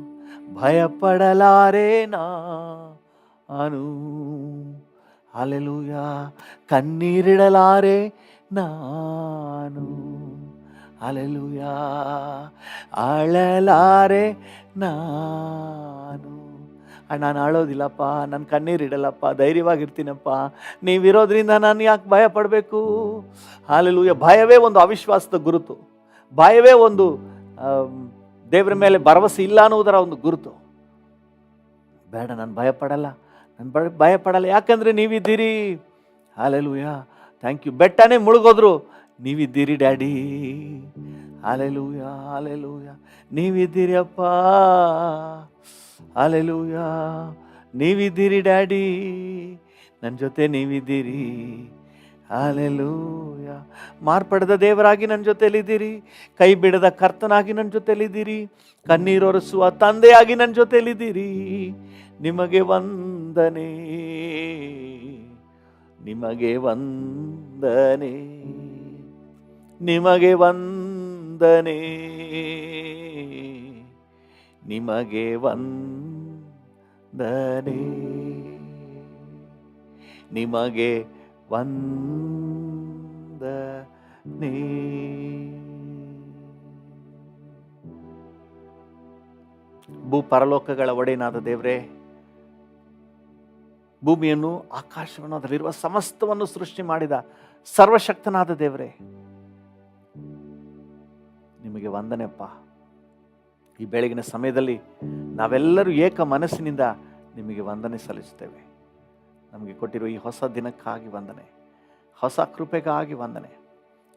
ಭಯಪಡಲಾರೆ ನಾನು, ಹಲ್ಲೆಲೂಯಾ, ಕಣ್ಣೀರಿಡಲಾರೆ ನಾನು, ಹಲ್ಲೆಲೂಯಾ, ಅಳಲಾರೆ ನಾನು. ನಾನು ಅಳೋದಿಲ್ಲಪ್ಪ, ನಾನು ಕಣ್ಣೀರಿಡಲ್ಲಪ್ಪ, ಧೈರ್ಯವಾಗಿರ್ತೀನಪ್ಪ, ನೀವಿರೋದ್ರಿಂದ ನಾನು ಯಾಕೆ ಭಯ ಪಡಬೇಕು? ಹಲ್ಲೆಲೂಯಾ. ಭಯವೇ ಒಂದು ಅವಿಶ್ವಾಸದ ಗುರುತು, ಭಯವೇ ಒಂದು ದೇವರ ಮೇಲೆ ಭರವಸೆ ಇಲ್ಲ ಅನ್ನುವುದರ ಒಂದು ಗುರುತು. ಬೇಡ, ನಾನು ಭಯಪಡಲ್ಲ, ನಾನು ಭಯಪಡಲ್ಲ, ಯಾಕಂದರೆ ನೀವಿದ್ದೀರಿ. Hallelujah, thank you. ಬೆಟ್ಟನೇ ಮುಳುಗೋದ್ರು ನೀವಿದ್ದೀರಿ ಡ್ಯಾಡಿ. ಹಲ್ಲೆಲೂಯಾ, ಹಲ್ಲೆಲೂಯಾ, ನೀವಿದ್ದೀರಿ ಅಪ್ಪ. ಹಲ್ಲೆಲೂಯಾ, ನೀವಿದ್ದೀರಿ ಡ್ಯಾಡಿ, ನನ್ನ ಜೊತೆ ನೀವಿದ್ದೀರಿ. ಹಲ್ಲೆಲೂಯಾ, ಮಾರ್ಪಡದ ದೇವರಾಗಿ ನನ್ನ ಜೊತೆಲಿದ್ದೀರಿ, ಕೈ ಬಿಡದ ಕರ್ತನಾಗಿ ನನ್ನ ಜೊತೆಲಿದ್ದೀರಿ, ಕಣ್ಣೀರೊರೆಸುವ ತಂದೆಯಾಗಿ ನನ್ನ ಜೊತೆಲಿದ್ದೀರಿ. ನಿಮಗೆ ವಂದನೆ, ನಿಮಗೆ ವಂದನೆ, ನಿಮಗೆ ವಂದನೆ, ನಿಮಗೆ ವಂದನೆ, ನಿಮಗೆ ವಂದನೆ. ಭೂ ಪರಲೋಕಗಳ ಒಡೆಯನಾದ ದೇವರೇ, ಭೂಮಿಯನ್ನು ಆಕಾಶವನ್ನು ಅದರಲ್ಲಿರುವ ಸಮಸ್ತವನ್ನು ಸೃಷ್ಟಿ ಮಾಡಿದ ಸರ್ವಶಕ್ತನಾದ ದೇವರೇ, ನಿಮಗೆ ವಂದನೆಯಪ್ಪ. ಈ ಬೆಳಗಿನ ಸಮಯದಲ್ಲಿ ನಾವೆಲ್ಲರೂ ಏಕ ಮನಸ್ಸಿನಿಂದ ನಿಮಗೆ ವಂದನೆ ಸಲ್ಲಿಸುತ್ತೇವೆ. ನಮಗೆ ಕೊಟ್ಟಿರುವ ಈ ಹೊಸ ದಿನಕ್ಕಾಗಿ ವಂದನೆ, ಹೊಸ ಕೃಪೆಗಾಗಿ ವಂದನೆ,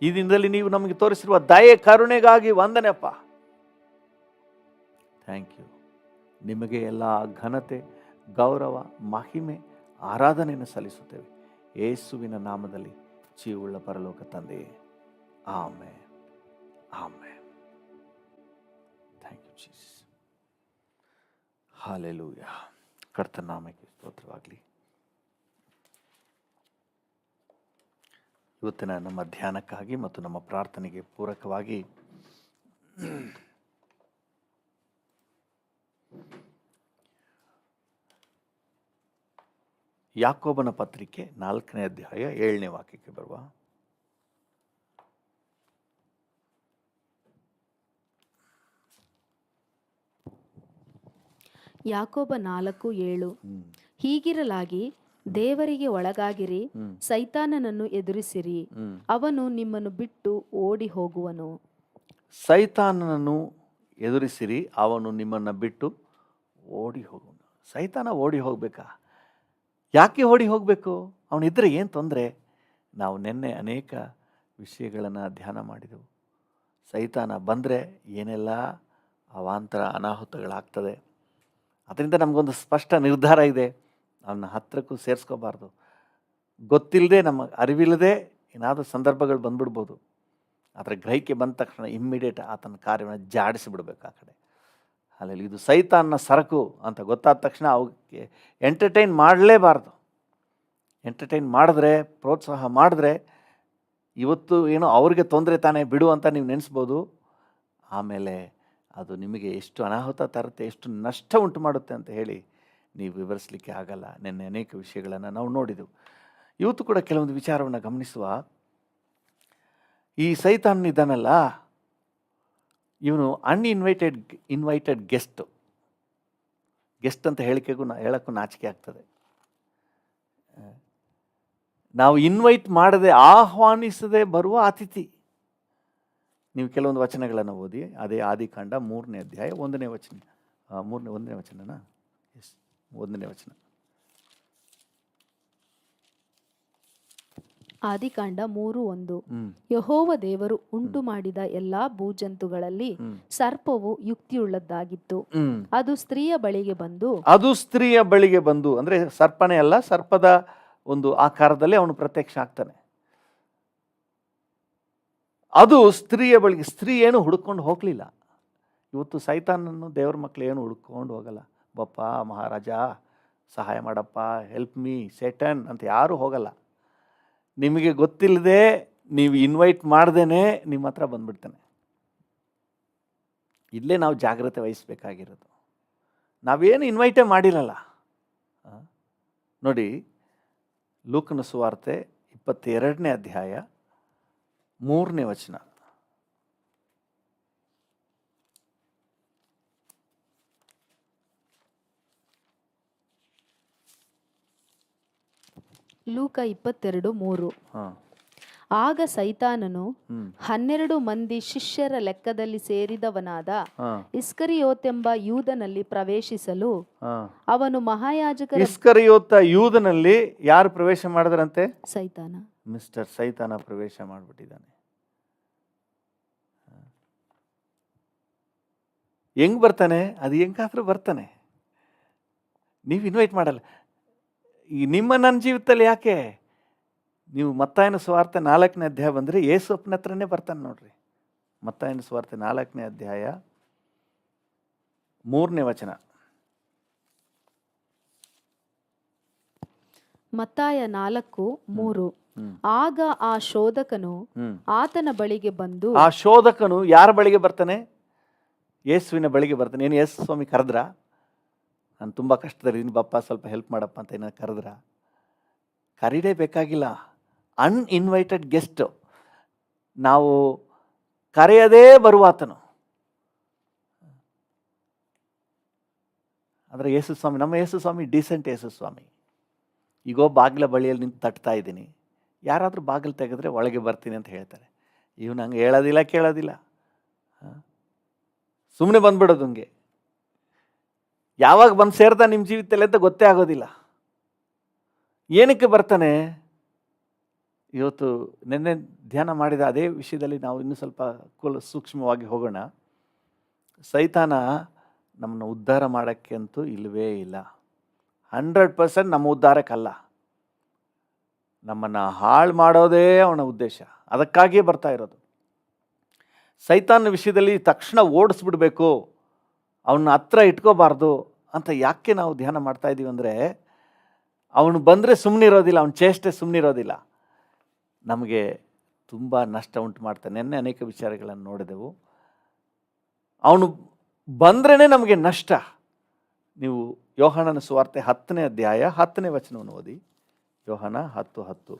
ಈ ದಿನದಲ್ಲಿ ನೀವು ನಮಗೆ ತೋರಿಸಿರುವ ದಯೆ ಕರುಣೆಗಾಗಿ ವಂದನೆಯಪ್ಪ. Thank you. ನಿಮಗೆ ಎಲ್ಲ ಘನತೆ, ಗೌರವ, ಮಹಿಮೆ, ಆರಾಧನೆಯನ್ನು ಸಲ್ಲಿಸುತ್ತೇವೆ ಯೇಸುವಿನ ನಾಮದಲ್ಲಿ, ಜೀವವುಳ್ಳ ಪರಲೋಕ ತಂದೆಯೇ, amen, amen. Thank you Jesus. Hallelujah. ಕರ್ತನ ನಾಮಕ್ಕೆ ಸ್ತೋತ್ರವಾಗಲಿ. ಇವತ್ತಿನ ನಮ್ಮ ಧ್ಯಾನಕ್ಕಾಗಿ ಮತ್ತು ನಮ್ಮ ಪ್ರಾರ್ಥನೆಗೆ ಪೂರಕವಾಗಿ ಯಾಕೋಬನ ಪತ್ರಿಕೆ 4ನೇ ಅಧ್ಯಾಯ 7ನೇ ವಾಕ್ಯಕ್ಕೆ ಬರುವ. ಯಾಕೋಬ 4:7. ಹೀಗಿರಲಾಗಿ ದೇವರಿಗೆ ಒಳಗಾಗಿರಿ, ಸೈತಾನನನ್ನು ಎದುರಿಸಿರಿ, ಅವನು ನಿಮ್ಮನ್ನು ಬಿಟ್ಟು ಓಡಿ ಹೋಗುವನು. ಸೈತಾನನನ್ನು ಎದುರಿಸಿರಿ, ಅವನು ನಿಮ್ಮನ್ನು ಬಿಟ್ಟು ಓಡಿ ಹೋಗುವನು. ಸೈತಾನ ಓಡಿ ಹೋಗ್ಬೇಕಾ? ಯಾಕೆ ಓಡಿ ಹೋಗಬೇಕು? ಅವನಿದ್ರೆ ಏನು ತೊಂದರೆ? ನಾವು ನಿನ್ನೆ ಅನೇಕ ವಿಷಯಗಳನ್ನು ಧ್ಯಾನ ಮಾಡಿದೆವು. ಸೈತಾನ ಬಂದರೆ ಏನೆಲ್ಲ ಅವಾಂತರ ಅನಾಹುತಗಳಾಗ್ತದೆ. ಅದರಿಂದ ನಮಗೊಂದು ಸ್ಪಷ್ಟ ನಿರ್ಧಾರ ಇದೆ, ಅವನ ಹತ್ತಿರಕ್ಕೂ ಸೇರಿಸ್ಕೋಬಾರ್ದು. ಗೊತ್ತಿಲ್ಲದೆ, ನಮ್ಮ ಅರಿವಿಲ್ಲದೆ ಏನಾದರೂ ಸಂದರ್ಭಗಳು ಬಂದ್ಬಿಡ್ಬೋದು. ಆದರೆ ಗ್ರಹಿಕೆ ಬಂದ ತಕ್ಷಣ ಇಮ್ಮಿಡಿಯೇಟ್ ಆತನ ಕಾರ್ಯವನ್ನು ಜಾಡಿಸಿಬಿಡ್ಬೇಕು ಆ ಕಡೆ. ಅಲ್ಲಿ ಇದು ಸೈತಾನ್ನ ಸರಕು ಅಂತ ಗೊತ್ತಾದ ತಕ್ಷಣ ಅವಕ್ಕೆ ಎಂಟರ್ಟೈನ್ ಮಾಡಲೇಬಾರ್ದು. ಎಂಟರ್ಟೈನ್ ಮಾಡಿದ್ರೆ, ಪ್ರೋತ್ಸಾಹ ಮಾಡಿದ್ರೆ, ಇವತ್ತು ಏನೋ ಅವ್ರಿಗೆ ತೊಂದರೆ ತಾನೇ ಬಿಡು ಅಂತ ನೀವು ನೆನೆಸ್ಬೋದು. ಆಮೇಲೆ ಅದು ನಿಮಗೆ ಎಷ್ಟು ಅನಾಹುತ ತರುತ್ತೆ, ಎಷ್ಟು ನಷ್ಟ ಉಂಟು ಮಾಡುತ್ತೆ ಅಂತ ಹೇಳಿ ನೀವು ವಿವರಿಸಲಿಕ್ಕೆ ಆಗಲ್ಲ. ನಿನ್ನೆ ಅನೇಕ ವಿಷಯಗಳನ್ನು ನಾವು ನೋಡಿದೆವು. ಇವತ್ತು ಕೂಡ ಕೆಲವೊಂದು ವಿಚಾರವನ್ನು ಗಮನಿಸುವ. ಈ ಸೈತಾನ್ ಇದ್ದಾನಲ್ಲ, ಇವನು ಇನ್ವೈಟೆಡ್ ಗೆಸ್ಟು. ಗೆಸ್ಟ್ ಅಂತ ಹೇಳೋಕ್ಕೂ ನಾಚಿಕೆ ಆಗ್ತದೆ. ನಾವು ಇನ್ವೈಟ್ ಮಾಡದೆ ಆಹ್ವಾನಿಸದೆ ಬರುವ ಅತಿಥಿ. ನೀವು ಕೆಲವೊಂದು ವಚನಗಳನ್ನು ಓದಿ, ಅದೇ ಆದಿಕಾಂಡ 3ನೇ ಅಧ್ಯಾಯ 1ನೇ ವಚನ. 1ನೇ ವಚನನಾ? ಎಸ್, 1ನೇ ವಚನ. ಆದಿಕಾಂಡ 3:1. ಯೆಹೋವ ದೇವರು ಉಂಟು ಮಾಡಿದ ಎಲ್ಲಾ ಭೂಜಂತುಗಳಲ್ಲಿ ಸರ್ಪವು ಯುಕ್ತಿಯುಳ್ಳದ್ದಾಗಿತ್ತು. ಅದು ಸ್ತ್ರೀಯ ಬಳಿಗೆ ಬಂದು ಅಂದ್ರೆ ಸರ್ಪನೇ ಅಲ್ಲ, ಸರ್ಪದ ಒಂದು ಆಕಾರದಲ್ಲಿ ಅವನು ಪ್ರತ್ಯಕ್ಷ ಆಗ್ತಾನೆ. ಅದು ಸ್ತ್ರೀಯ ಬಳಿಗೆ. ಸ್ತ್ರೀ ಏನು ಹುಡ್ಕೊಂಡು ಹೋಗ್ಲಿಲ್ಲ. ಇವತ್ತು ಸೈತಾನನ್ನು ದೇವ್ರ ಮಕ್ಕಳು ಏನು ಹುಡ್ಕೊಂಡು ಹೋಗಲ್ಲ. ಬಪ್ಪ ಮಹಾರಾಜ ಸಹಾಯ ಮಾಡಪ್ಪ, ಹೆಲ್ಪ್ ಮೀ ಸೇಟನ್ ಅಂತ ಯಾರು ಹೋಗಲ್ಲ. ನಿಮಗೆ ಗೊತ್ತಿಲ್ಲದೆ, ನೀವು ಇನ್ವೈಟ್ ಮಾಡ್ದೇನೆ ನಿಮ್ಮ ಹತ್ರ ಬಂದ್ಬಿಡ್ತಾನೆ. ಇಲ್ಲೇ ನಾವು ಜಾಗ್ರತೆ ವಹಿಸ್ಬೇಕಾಗಿರೋದು. ನಾವೇನು ಇನ್ವೈಟೇ ಮಾಡಿರಲ್ಲ. ನೋಡಿ, ಲೂಕನ ಸುವಾರ್ತೆ 22ನೇ ಅಧ್ಯಾಯ 3ನೇ ವಚನ. ಲೂಕ 22:3. ಆಗ ಸೈತಾನನು 12 ಮಂದಿ ಶಿಷ್ಯರ ಲೆಕ್ಕದಲ್ಲಿ ಸೇರಿದವನಾದ ಇಸ್ಕರಿಯೋತೆಂಬ ಯೂದನಲ್ಲಿ ಪ್ರವೇಶಿಸಲು ಅವನು ಮಹಾಯಾಜಕರ. ಇಸ್ಕರಿಯೋತ ಯೂದನಲ್ಲಿ ಯಾರು ಪ್ರವೇಶ ಮಾಡಿದ್ರಂತೆ? ಸೈತಾನ. ಮಿಸ್ಟರ್ ಸೈತಾನ ಪ್ರವೇಶ ಮಾಡಿಬಿಟ್ಟಿದ್ದಾನೆ. ಹೆಂಗ್ ಬರ್ತಾನೆ? ಅದು ಹೆಂಗಾದ್ರೂ ಬರ್ತಾನೆ. ನೀವು ಇನ್ವೈಟ್ ಮಾಡಲ್ಲ. ಈ ನನ್ನ ಜೀವಿತದಲ್ಲಿ ಯಾಕೆ? ನೀವು ಮತ್ತಾಯನ ಸುವಾರ್ತೆ 4ನೇ ಅಧ್ಯಾಯ ಬಂದರೆ ಯೇಸುಪ್ಪನ ಹತ್ರನೇ ಬರ್ತಾನೆ ನೋಡ್ರಿ. ಮತ್ತಾಯನ ಸುವಾರ್ತೆ 4ನೇ ಅಧ್ಯಾಯ 3ನೇ ವಚನ. ಮತ್ತಾಯ 4:3. ಆಗ ಆ ಶೋಧಕನು ಆತನ ಬಳಿಗೆ ಬಂದು. ಆ ಶೋಧಕನು ಯಾರ ಬಳಿಗೆ ಬರ್ತಾನೆ? ಯೇಸುವಿನ ಬಳಿಗೆ ಬರ್ತಾನೆ. ಏನು ಯೇಸು ಸ್ವಾಮಿ ಕರೆದ್ರ? ನಾನು ತುಂಬ ಕಷ್ಟದಲ್ಲಿದ್ದೀನಿ ಬಪ್ಪ, ಸ್ವಲ್ಪ ಹೆಲ್ಪ್ ಮಾಡಪ್ಪ ಅಂತ ಏನೋ ಕರೆದ್ರ? ಕರೀಡೇ ಬೇಕಾಗಿಲ್ಲ. Uninvited guest. ನಾವು ಕರೆಯದೇ ಬರುವಾತನು. ಅಂದರೆ ಯೇಸು ಸ್ವಾಮಿ, ನಮ್ಮ ಯೇಸು ಸ್ವಾಮಿ ಡೀಸೆಂಟ್ ಯೇಸು ಸ್ವಾಮಿ. ಈಗೋ ಬಾಗಿಲ ಬಳಿಯಲ್ಲಿ ನಿಂತು ತಟ್ತಾ ಇದ್ದೀನಿ, ಯಾರಾದರೂ ಬಾಗಿಲು ತೆಗೆದ್ರೆ ಒಳಗೆ ಬರ್ತೀನಿ ಅಂತ ಹೇಳ್ತಾರೆ. ಇವನು ಹಂಗೆ ಹೇಳೋದಿಲ್ಲ, ಕೇಳೋದಿಲ್ಲ, ಸುಮ್ಮನೆ ಬಂದ್ಬಿಡೋದು. ಹಂಗೆ ಯಾವಾಗ ಬಂದು ಸೇರ್ತಾ ನಿಮ್ಮ ಜೀವಿತದಲ್ಲಿ ಅಂತ ಗೊತ್ತೇ ಆಗೋದಿಲ್ಲ. ಏನಕ್ಕೆ ಬರ್ತಾನೆ? ಇವತ್ತು ನಿನ್ನೆ ಧ್ಯಾನ ಮಾಡಿದ ಅದೇ ವಿಷಯದಲ್ಲಿ ನಾವು ಇನ್ನೂ ಸ್ವಲ್ಪ ಸೂಕ್ಷ್ಮವಾಗಿ ಹೋಗೋಣ. ಸೈತಾನ ನಮ್ಮನ್ನು ಉದ್ಧಾರ ಮಾಡೋಕ್ಕೆ ಅಂತೂ ಇಲ್ಲವೇ ಇಲ್ಲ. 100% ನಮ್ಮ ಉದ್ಧಾರಕ್ಕಲ್ಲ, ನಮ್ಮನ್ನು ಹಾಳು ಮಾಡೋದೇ ಅವನ ಉದ್ದೇಶ. ಅದಕ್ಕಾಗಿಯೇ ಬರ್ತಾ ಇರೋದು. ಸೈತಾನ ವಿಷಯದಲ್ಲಿ ತಕ್ಷಣ ಓಡಿಸ್ಬಿಡ್ಬೇಕು, ಅವನ್ನ ಹತ್ರ ಇಟ್ಕೋಬಾರ್ದು ಅಂತ ಯಾಕೆ ನಾವು ಧ್ಯಾನ ಮಾಡ್ತಾ ಇದ್ದೀವಿ ಅಂದರೆ, ಅವನು ಬಂದರೆ ಸುಮ್ಮನಿರೋದಿಲ್ಲ, ಅವನ ಚೇಷ್ಟೆ ಸುಮ್ಮನಿರೋದಿಲ್ಲ, ನಮಗೆ ತುಂಬ ನಷ್ಟ ಉಂಟು ಮಾಡ್ತಾನೆ. ನೆನ್ನೆ ಅನೇಕ ವಿಚಾರಗಳನ್ನು ನೋಡಿದೆವು. ಅವನು ಬಂದ್ರೇ ನಮಗೆ ನಷ್ಟ. ನೀವು ಯೋಹಾನನ ಸುವಾರ್ತೆ 10ನೇ ಅಧ್ಯಾಯ 10ನೇ ವಚನವನ್ನು ಓದಿ. ಯೋಹಾನ 10:10.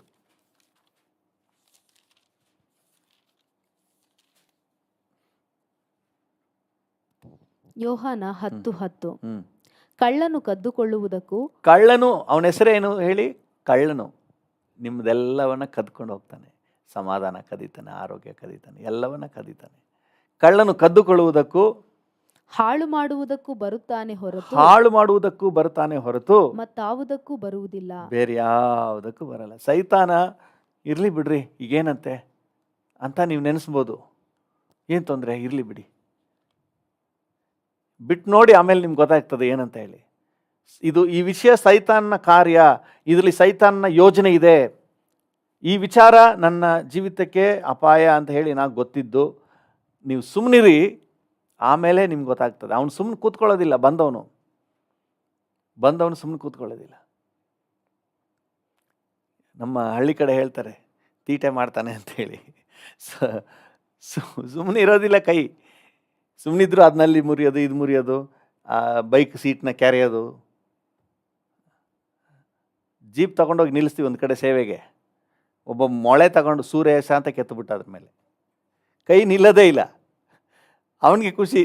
ಯೋಹಾನ 10:10. ಕಳ್ಳನು ಕದ್ದುಕೊಳ್ಳುವುದಕ್ಕೂ. ಕಳ್ಳನು, ಅವನ ಹೆಸರೇನು ಹೇಳಿ? ಕಳ್ಳನು. ನಿಮ್ಮದೆಲ್ಲವನ್ನ ಕದ್ಕೊಂಡು ಹೋಗ್ತಾನೆ. ಸಮಾಧಾನ ಕದೀತಾನೆ, ಆರೋಗ್ಯ ಕದೀತಾನೆ, ಎಲ್ಲವನ್ನ ಕದೀತಾನೆ. ಕಳ್ಳನು ಕದ್ದುಕೊಳ್ಳುವುದಕ್ಕೂ ಹಾಳು ಮಾಡುವುದಕ್ಕೂ ಬರುತ್ತಾನೆ ಹೊರತು. ಹಾಳು ಮಾಡುವುದಕ್ಕೂ ಬರ್ತಾನೆ ಹೊರತು ಮತ್ತಾವುದಕ್ಕೂ ಬರುವುದಿಲ್ಲ. ಬೇರೆ ಯಾವುದಕ್ಕೂ ಬರಲ್ಲ. ಸೈತಾನ ಇರಲಿ ಬಿಡ್ರಿ, ಈಗೇನಂತೆ ಅಂತ ನೀವು ನೆನೆಸ್ಬೋದು. ಏನು ತೊಂದರೆ, ಇರಲಿ ಬಿಡಿ, ಬಿಟ್ಟು ನೋಡಿ, ಆಮೇಲೆ ನಿಮ್ಗೆ ಗೊತ್ತಾಗ್ತದೆ ಏನಂತ ಹೇಳಿ. ಈ ವಿಷಯ ಸೈತಾನ್ನ ಕಾರ್ಯ, ಇದರಲ್ಲಿ ಸೈತಾನ್ನ ಯೋಜನೆ ಇದೆ. ಈ ವಿಚಾರ ನನ್ನ ಜೀವಿತಕ್ಕೆ ಅಪಾಯ ಅಂತ ಹೇಳಿ నాకు ಗೊತ್ತಿದ್ದು, ನೀವು ಸುಮ್ಮನಿರಿ, ಆಮೇಲೆ ನಿಮ್ಗೆ ಗೊತ್ತಾಗ್ತದೆ. ಅವನು ಸುಮ್ಮನೆ ಕೂತ್ಕೊಳ್ಳೋದಿಲ್ಲ. ಬಂದವನು ಸುಮ್ಮನೆ ಕೂತ್ಕೊಳ್ಳೋದಿಲ್ಲ. ನಮ್ಮ ಹಳ್ಳಿ ಕಡೆ ಹೇಳ್ತಾರೆ ತೀಟೆ ಮಾಡ್ತಾನೆ ಅಂತ ಹೇಳಿ. ಸುಮ್ಮನೆ ಇರೋದಿಲ್ಲ. ಕೈ ಸುಮ್ಮನಿದ್ರು ಅದನ್ನಲ್ಲಿ ಮುರಿಯೋದು, ಇದು ಮುರಿಯೋದು, ಬೈಕ್ ಸೀಟ್ನ ಕೆರೆಯೋದು. ಜೀಪ್ ತಗೊಂಡೋಗಿ ನಿಲ್ಲಿಸ್ತೀವಿ ಒಂದು ಕಡೆ ಸೇವೆಗೆ, ಒಬ್ಬ ಮೊಳೆ ತಗೊಂಡು ಸೂರ್ಯೇಶ ಅಂತ ಕೆತ್ತುಬಿಟ್ಟ ಅದ್ರ ಮೇಲೆ. ಕೈ ನಿಲ್ಲೋದೇ ಇಲ್ಲ. ಅವನಿಗೆ ಖುಷಿ,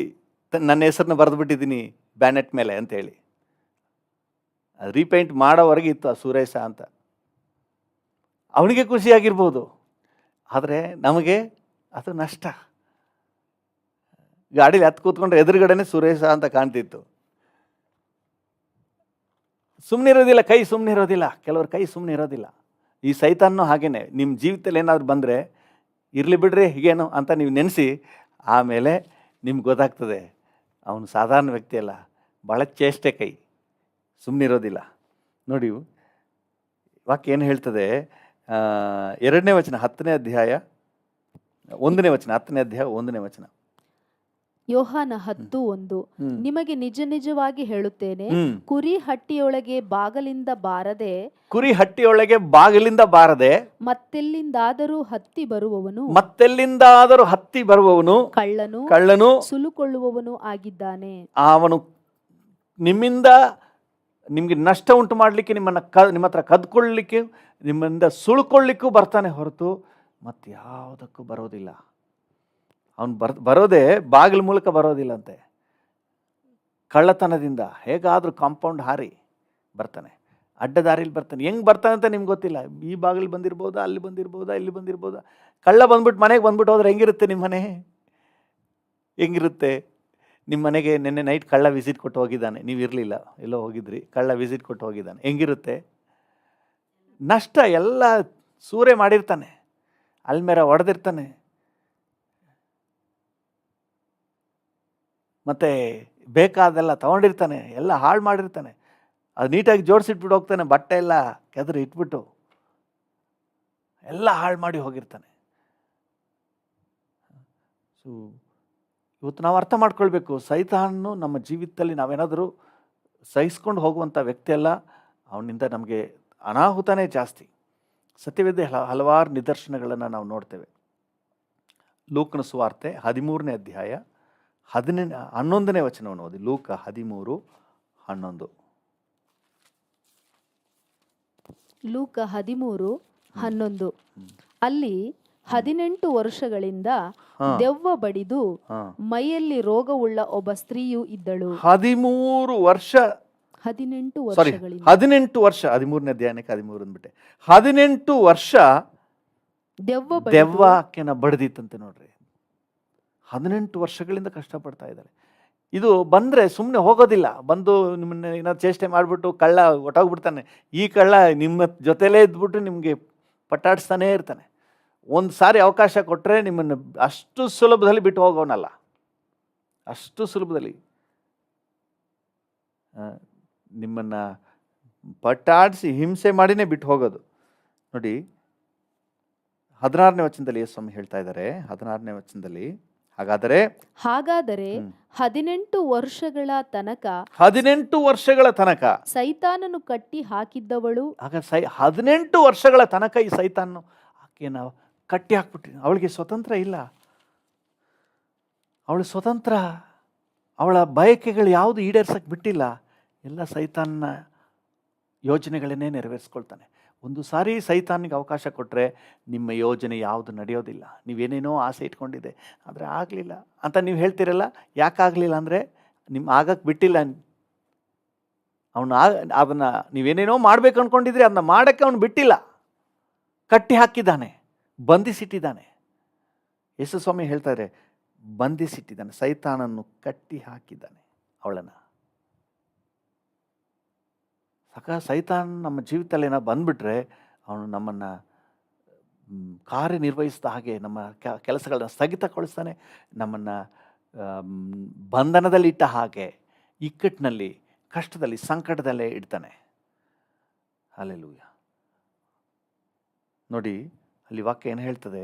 ನನ್ನ ಹೆಸರನ್ನ ಬರೆದು ಬಿಟ್ಟಿದ್ದೀನಿ ಬ್ಯಾನೆಟ್ ಮೇಲೆ ಅಂತೇಳಿ. ರೀಪೇಂಟ್ ಮಾಡೋವರೆಗೆ ಇತ್ತು ಆ ಸುರೇಶ ಅಂತ. ಅವನಿಗೆ ಖುಷಿಯಾಗಿರ್ಬೋದು, ಆದರೆ ನಮಗೆ ಅದು ನಷ್ಟ. ಗಾಡೀಲಿ ಹತ್ತು ಕೂತ್ಕೊಂಡ್ರೆ ಎದುರುಗಡೆನೆ ಸುರೇಶ ಅಂತ ಕಾಣ್ತಿತ್ತು. ಸುಮ್ಮನೆ ಇರೋದಿಲ್ಲ, ಕೈ ಸುಮ್ಮನೆ ಇರೋದಿಲ್ಲ, ಕೆಲವ್ರ ಕೈ ಸುಮ್ಮನೆ ಇರೋದಿಲ್ಲ. ಈ ಸೈತಾನ್ನು ಹಾಗೇನೆ, ನಿಮ್ಮ ಜೀವಿತದಲ್ಲಿ ಏನಾದ್ರು ಬಂದರೆ ಇರಲಿ ಬಿಡ್ರಿ ಹೀಗೇನು ಅಂತ ನೀವು ನೆನೆಸಿ, ಆಮೇಲೆ ನಿಮ್ಗೆ ಗೊತ್ತಾಗ್ತದೆ ಅವನು ಸಾಧಾರಣ ವ್ಯಕ್ತಿ ಅಲ್ಲ, ಭಾಳ ಚೇಷ್ಟೆ ಕೈ, ಸುಮ್ಮನಿರೋದಿಲ್ಲ. ನೋಡಿ ವಾಕ್ಯ ಏನು ಹೇಳ್ತದೆ, 2ನೇ ವಚನ 10ನೇ ಅಧ್ಯಾಯ 1ನೇ ವಚನ, 10ನೇ ಅಧ್ಯಾಯ 1ನೇ ವಚನ. ಯೋಹಾನ 10:1 ನಿಮಗೆ ನಿಜ ನಿಜವಾಗಿ ಹೇಳುತ್ತೇನೆ, ಕುರಿ ಹಟ್ಟಿಯೊಳಗೆ ಬಾಗಲಿಂದ ಬಾರದೆ ಮತ್ತೆಲ್ಲಿಂದಾದರೂ ಹತ್ತಿ ಬರುವವನು ಕಳ್ಳನು ಸುಲುಕೊಳ್ಳುವವನು ಆಗಿದ್ದಾನೆ. ಅವನು ನಿಮ್ಮಿಂದ ನಿಮಗೆ ನಷ್ಟ ಉಂಟು ಮಾಡಲಿಕ್ಕೆ, ನಿಮ್ಮ ಹತ್ರ ಕದ್ಕೊಳ್ಳಿಕ್ಕೆ, ನಿಮ್ಮಿಂದ ಸುಳ್ಕೊಳ್ಳಿಕ್ಕೂ ಬರ್ತಾನೆ ಹೊರತು ಮತ್ತೆ ಯಾವುದಕ್ಕೂ ಬರೋದಿಲ್ಲ. ಅವನು ಬರೋದೇ ಬಾಗಿಲ ಮೂಲಕ ಬರೋದಿಲ್ಲಂತೆ, ಕಳ್ಳತನದಿಂದ ಹೇಗಾದರೂ ಕಾಂಪೌಂಡ್ ಹಾರಿ ಬರ್ತಾನೆ, ಅಡ್ಡದಾರಿಲಿ ಬರ್ತಾನೆ. ಹೆಂಗೆ ಬರ್ತಾನೆ ಅಂತ ನಿಮ್ಗೆ ಗೊತ್ತಿಲ್ಲ. ಈ ಬಾಗಿಲು ಬಂದಿರ್ಬೋದಾ, ಅಲ್ಲಿ ಬಂದಿರ್ಬೋದಾ, ಇಲ್ಲಿ ಬಂದಿರ್ಬೋದಾ. ಕಳ್ಳ ಬಂದ್ಬಿಟ್ಟು ಮನೆಗೆ ಬಂದ್ಬಿಟ್ಟು ಹೋದ್ರೆ ಹೆಂಗಿರುತ್ತೆ ನಿಮ್ಮ ಮನೆ? ಹೆಂಗಿರುತ್ತೆ ನಿಮ್ಮ ಮನೆಗೆ? ನಿನ್ನೆ ನೈಟ್ ಕಳ್ಳ ವಿಸಿಟ್ ಕೊಟ್ಟು ಹೋಗಿದ್ದಾನೆ, ನೀವು ಇರಲಿಲ್ಲ, ಎಲ್ಲೋ ಹೋಗಿದ್ರಿ, ಕಳ್ಳ ವಿಸಿಟ್ ಕೊಟ್ಟು ಹೋಗಿದ್ದಾನೆ, ಹೆಂಗಿರುತ್ತೆ? ನಷ್ಟ ಎಲ್ಲ ಸೂರೆ ಮಾಡಿರ್ತಾನೆ, ಅಲ್ಮೇರ ಹೊಡೆದಿರ್ತಾನೆ, ಮತ್ತು ಬೇಕಾದೆಲ್ಲ ತೊಗೊಂಡಿರ್ತಾನೆ, ಎಲ್ಲ ಹಾಳು ಮಾಡಿರ್ತಾನೆ. ಅದು ನೀಟಾಗಿ ಜೋಡಿಸಿಟ್ಬಿಟ್ಟು ಹೋಗ್ತಾನೆ, ಬಟ್ಟೆ ಎಲ್ಲ ಕೆದರಿ ಇಟ್ಬಿಟ್ಟು ಎಲ್ಲ ಹಾಳು ಮಾಡಿ ಹೋಗಿರ್ತಾನೆ. ಸೊ ಇವತ್ತು ನಾವು ಅರ್ಥ ಮಾಡ್ಕೊಳ್ಬೇಕು, ಸೈತಾನು ನಮ್ಮ ಜೀವಿತದಲ್ಲಿ ನಾವೇನಾದರೂ ಸಹಿಸ್ಕೊಂಡು ಹೋಗುವಂಥ ವ್ಯಕ್ತಿ ಅಲ್ಲ, ಅವನಿಂದ ನಮಗೆ ಅನಾಹುತನೇ ಜಾಸ್ತಿ. ಸತ್ಯವೇದ ಹಲವಾರು ನಿದರ್ಶನಗಳನ್ನು ನಾವು ನೋಡ್ತೇವೆ. ಲೂಕನ ಸುವಾರ್ತೆ 13ನೇ ಅಧ್ಯಾಯ 11ನೇ ವಚನವನ್ನು ಓದಿ. ಲೂಕ 13:11. ಲೂಕ 13:11. ಅಲ್ಲಿ 18 ವರ್ಷಗಳಿಂದ ದೆವ್ವ ಬಡಿದು ಮೈಯಲ್ಲಿ ರೋಗವುಳ್ಳ ಒಬ್ಬ ಸ್ತ್ರೀಯು ಇದ್ದಳು. 18 ವರ್ಷ 13ನೇ ಅಧ್ಯಾಯಕ್ಕೆ 13 ಅಂದ್ಬಿಟ್ಟೆ. 18 ವರ್ಷ ದೆವ್ವಕ್ಕೆನ ಬಡ್ದಿತ್ತಂತೆ. ನೋಡ್ರಿ, 18 ವರ್ಷಗಳಿಂದ ಕಷ್ಟಪಡ್ತಾ ಇದ್ದಾರೆ. ಇದು ಬಂದರೆ ಸುಮ್ಮನೆ ಹೋಗೋದಿಲ್ಲ. ಬಂದು ನಿಮ್ಮನ್ನ ಏನಾದ್ರು ಚೇಷ್ಟೆ ಮಾಡಿಬಿಟ್ಟು ಕಳ್ಳ ಹೊಟ್ಟೋಗ್ಬಿಡ್ತಾನೆ. ಈ ಕಳ್ಳ ನಿಮ್ಮ ಜೊತೆಲೇ ಇದ್ಬಿಟ್ಟು ನಿಮಗೆ ಪಟಾಡಿಸ್ತಾನೇ ಇರ್ತಾನೆ. ಒಂದು ಸಾರಿ ಅವಕಾಶ ಕೊಟ್ಟರೆ ನಿಮ್ಮನ್ನು ಅಷ್ಟು ಸುಲಭದಲ್ಲಿ ಬಿಟ್ಟು ಹೋಗೋನಲ್ಲ, ಅಷ್ಟು ಸುಲಭದಲ್ಲಿ ನಿಮ್ಮನ್ನು ಪಟಾಡಿಸಿ ಹಿಂಸೆ ಮಾಡಿನೇ ಬಿಟ್ಟು ಹೋಗೋದು. ನೋಡಿ 16ನೇ ವಚನದಲ್ಲಿ ಯೇಸು ಹೇಳ್ತಾ ಇದ್ದಾರೆ. 16ನೇ ವಚನದಲ್ಲಿ, ಹಾಗಾದರೆ 18 ವರ್ಷಗಳ ತನಕ ಸೈತಾನನು ಕಟ್ಟಿ ಹಾಕಿದ್ದವಳು. ಆಗ 18 ವರ್ಷಗಳ ತನಕ ಈ ಸೈತಾನು ಆಕೆಯನ್ನು ಕಟ್ಟಿ ಹಾಕ್ಬಿಟ್ಟು, ಅವಳಿಗೆ ಸ್ವತಂತ್ರ ಇಲ್ಲ. ಅವಳ ಸ್ವತಂತ್ರ, ಅವಳ ಬಯಕೆಗಳು ಯಾವುದು ಈಡೇರ್ಸಕ್ಕೆ ಬಿಟ್ಟಿಲ್ಲ. ಎಲ್ಲ ಸೈತಾನ್ನ ಯೋಜನೆಗಳನ್ನೇ ನೆರವೇರಿಸ್ಕೊಳ್ತಾನೆ. ಒಂದು ಸಾರಿ ಸೈತಾನಿಗೆ ಅವಕಾಶ ಕೊಟ್ಟರೆ ನಿಮ್ಮ ಯೋಜನೆ ಯಾವುದು ನಡೆಯೋದಿಲ್ಲ. ನೀವೇನೇನೋ ಆಸೆ ಇಟ್ಕೊಂಡಿದೆ, ಆದರೆ ಆಗಲಿಲ್ಲ ಅಂತ ನೀವು ಹೇಳ್ತೀರಲ್ಲ. ಯಾಕಾಗಲಿಲ್ಲ ಅಂದರೆ ನಿಮ್ಮ ಆಗಕ್ಕೆ ಬಿಟ್ಟಿಲ್ಲ. ಅದನ್ನು ನೀವೇನೇನೋ ಮಾಡಬೇಕು ಅಂದ್ಕೊಂಡಿದ್ರೆ ಅದನ್ನ ಮಾಡೋಕ್ಕೆ ಅವನು ಬಿಟ್ಟಿಲ್ಲ, ಕಟ್ಟಿ ಹಾಕಿದ್ದಾನೆ, ಬಂಧಿಸಿಟ್ಟಿದ್ದಾನೆ. ಯೇಸು ಸ್ವಾಮಿ ಹೇಳ್ತಾರೆ, ಬಂಧಿಸಿಟ್ಟಿದ್ದಾನೆ, ಸೈತಾನನ್ನು ಕಟ್ಟಿ ಹಾಕಿದ್ದಾನೆ ಅವಳನ್ನು. ಸೈತಾನ್ ನಮ್ಮ ಜೀವಿತದಲ್ಲಿ ಏನೋ ಬಂದುಬಿಟ್ರೆ ಅವನು ನಮ್ಮನ್ನು ಕಾರ್ಯನಿರ್ವಹಿಸಿದ ಹಾಗೆ ನಮ್ಮ ಕೆಲಸಗಳನ್ನ ಸ್ಥಗಿತಗೊಳಿಸ್ತಾನೆ, ನಮ್ಮನ್ನು ಬಂಧನದಲ್ಲಿ ಇಟ್ಟ ಹಾಗೆ, ಇಕ್ಕಟ್ಟಿನಲ್ಲಿ, ಕಷ್ಟದಲ್ಲಿ, ಸಂಕಟದಲ್ಲೇ ಇಡ್ತಾನೆ. ಹಲ್ಲೆಲೂಯ. ನೋಡಿ ಅಲ್ಲಿ ವಾಕ್ಯ ಏನು ಹೇಳ್ತದೆ,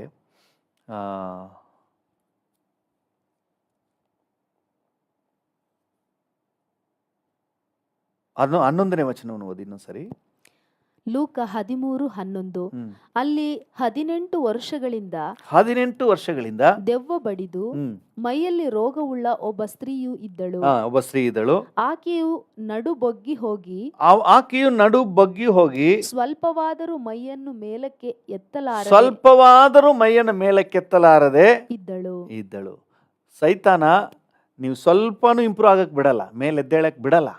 11ನೇ ವಚನವನ್ನು ಓದಿ ಇನ್ನೊಂದ್ಸರಿ. ಲೂಕ 13:11. ಅಲ್ಲಿ 18 ವರ್ಷಗಳಿಂದ ದೆವ್ವ ಬಡಿದು ಮೈಯಲ್ಲಿ ರೋಗವುಳ್ಳ ಒಬ್ಬ ಸ್ತ್ರೀಯು ಇದ್ದಳು. ಆಕೆಯು ನಡು ಬಗ್ಗಿ ಹೋಗಿ ಸ್ವಲ್ಪವಾದರೂ ಮೈಯನ್ನು ಮೇಲಕ್ಕೆ ಎತ್ತಲಾರದೆ ಇದ್ದಳು. ಸೈತಾನ ನೀವು ಸ್ವಲ್ಪನೂ ಇಂಪ್ರೂವ್ ಆಗಕ್ಕೆ ಬಿಡಲ್ಲ, ಮೇಲೆ ಎದ್ದೇಳಕ್ಕೆ ಬಿಡಲ್ಲ.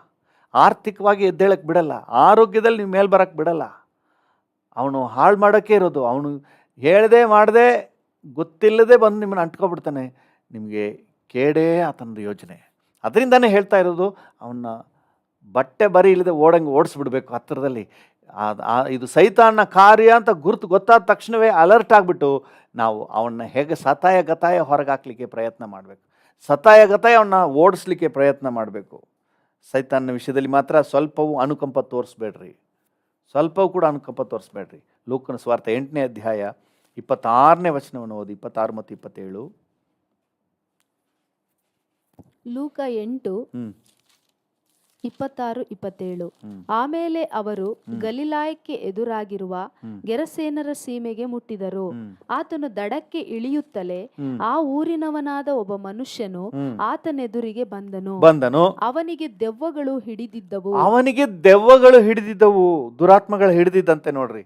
ಆರ್ಥಿಕವಾಗಿ ಎದ್ದೇಳಕ್ಕೆ ಬಿಡಲ್ಲ, ಆರೋಗ್ಯದಲ್ಲಿ ನೀವು ಮೇಲೆ ಬರೋಕ್ಕೆ ಬಿಡಲ್ಲ. ಅವನು ಹಾಳು ಮಾಡೋಕ್ಕೆ ಇರೋದು. ಅವನು ಹೇಳದೆ ಮಾಡದೆ ಗೊತ್ತಿಲ್ಲದೆ ಬಂದು ನಿಮ್ಮನ್ನು ಅಂಟ್ಕೊಬಿಡ್ತಾನೆ. ನಿಮಗೆ ಕೇಡೇ ಆತನದು ಯೋಚನೆ. ಅದರಿಂದನೇ ಹೇಳ್ತಾ ಇರೋದು, ಅವನ್ನ ಬಟ್ಟೆ ಬರಿ ಇಲ್ಲದೆ ಓಡಿಸ್ಬಿಡ್ಬೇಕು ಹತ್ತಿರದಲ್ಲಿ. ಇದು ಸೈತಾನ್ನ ಕಾರ್ಯ ಅಂತ ಗೊತ್ತಾದ ತಕ್ಷಣವೇ ಅಲರ್ಟ್ ಆಗಿಬಿಟ್ಟು ನಾವು ಅವನ್ನ ಹೇಗೆ ಸತಾಯ ಗತಾಯ ಹೊರಗಾಕ್ಲಿಕ್ಕೆ ಪ್ರಯತ್ನ ಮಾಡಬೇಕು, ಸತಾಯ ಗತಾಯ ಅವನ್ನ ಓಡಿಸ್ಲಿಕ್ಕೆ ಪ್ರಯತ್ನ ಮಾಡಬೇಕು. ಸೈತಾನ್ನ ವಿಷಯದಲ್ಲಿ ಮಾತ್ರ ಸ್ವಲ್ಪವೂ ಅನುಕಂಪ ತೋರಿಸ್ಬೇಡ್ರಿ, ಸ್ವಲ್ಪವೂ ಕೂಡ ಅನುಕಂಪ ತೋರಿಸ್ಬೇಡ್ರಿ. ಲೂಕನ ಸುವಾರ್ತೆ 8ನೇ ಅಧ್ಯಾಯ 26ನೇ ವಚನವನ್ನು ಓದಿ, 26 ಮತ್ತು 27. ಲೂಕ 8:26-27. ಆಮೇಲೆ ಅವರು ಗಲಿಲಾಯಕ್ಕೆ ಎದುರಾಗಿರುವ ಗೆರಸೇನರ ಸೀಮೆಗೆ ಮುಟ್ಟಿದರು. ಆತನು ದಡಕ್ಕೆ ಇಳಿಯುತ್ತಲೇ ಆ ಊರಿನವನಾದ ಒಬ್ಬ ಮನುಷ್ಯನು ಆತನೆದುರಿಗೆ ಬಂದನು. ಅವನಿಗೆ ದೆವ್ವಗಳು ಹಿಡಿದಿದ್ದವು. ದುರಾತ್ಮಗಳು ಹಿಡಿದಿದ್ದಂತೆ ನೋಡ್ರಿ.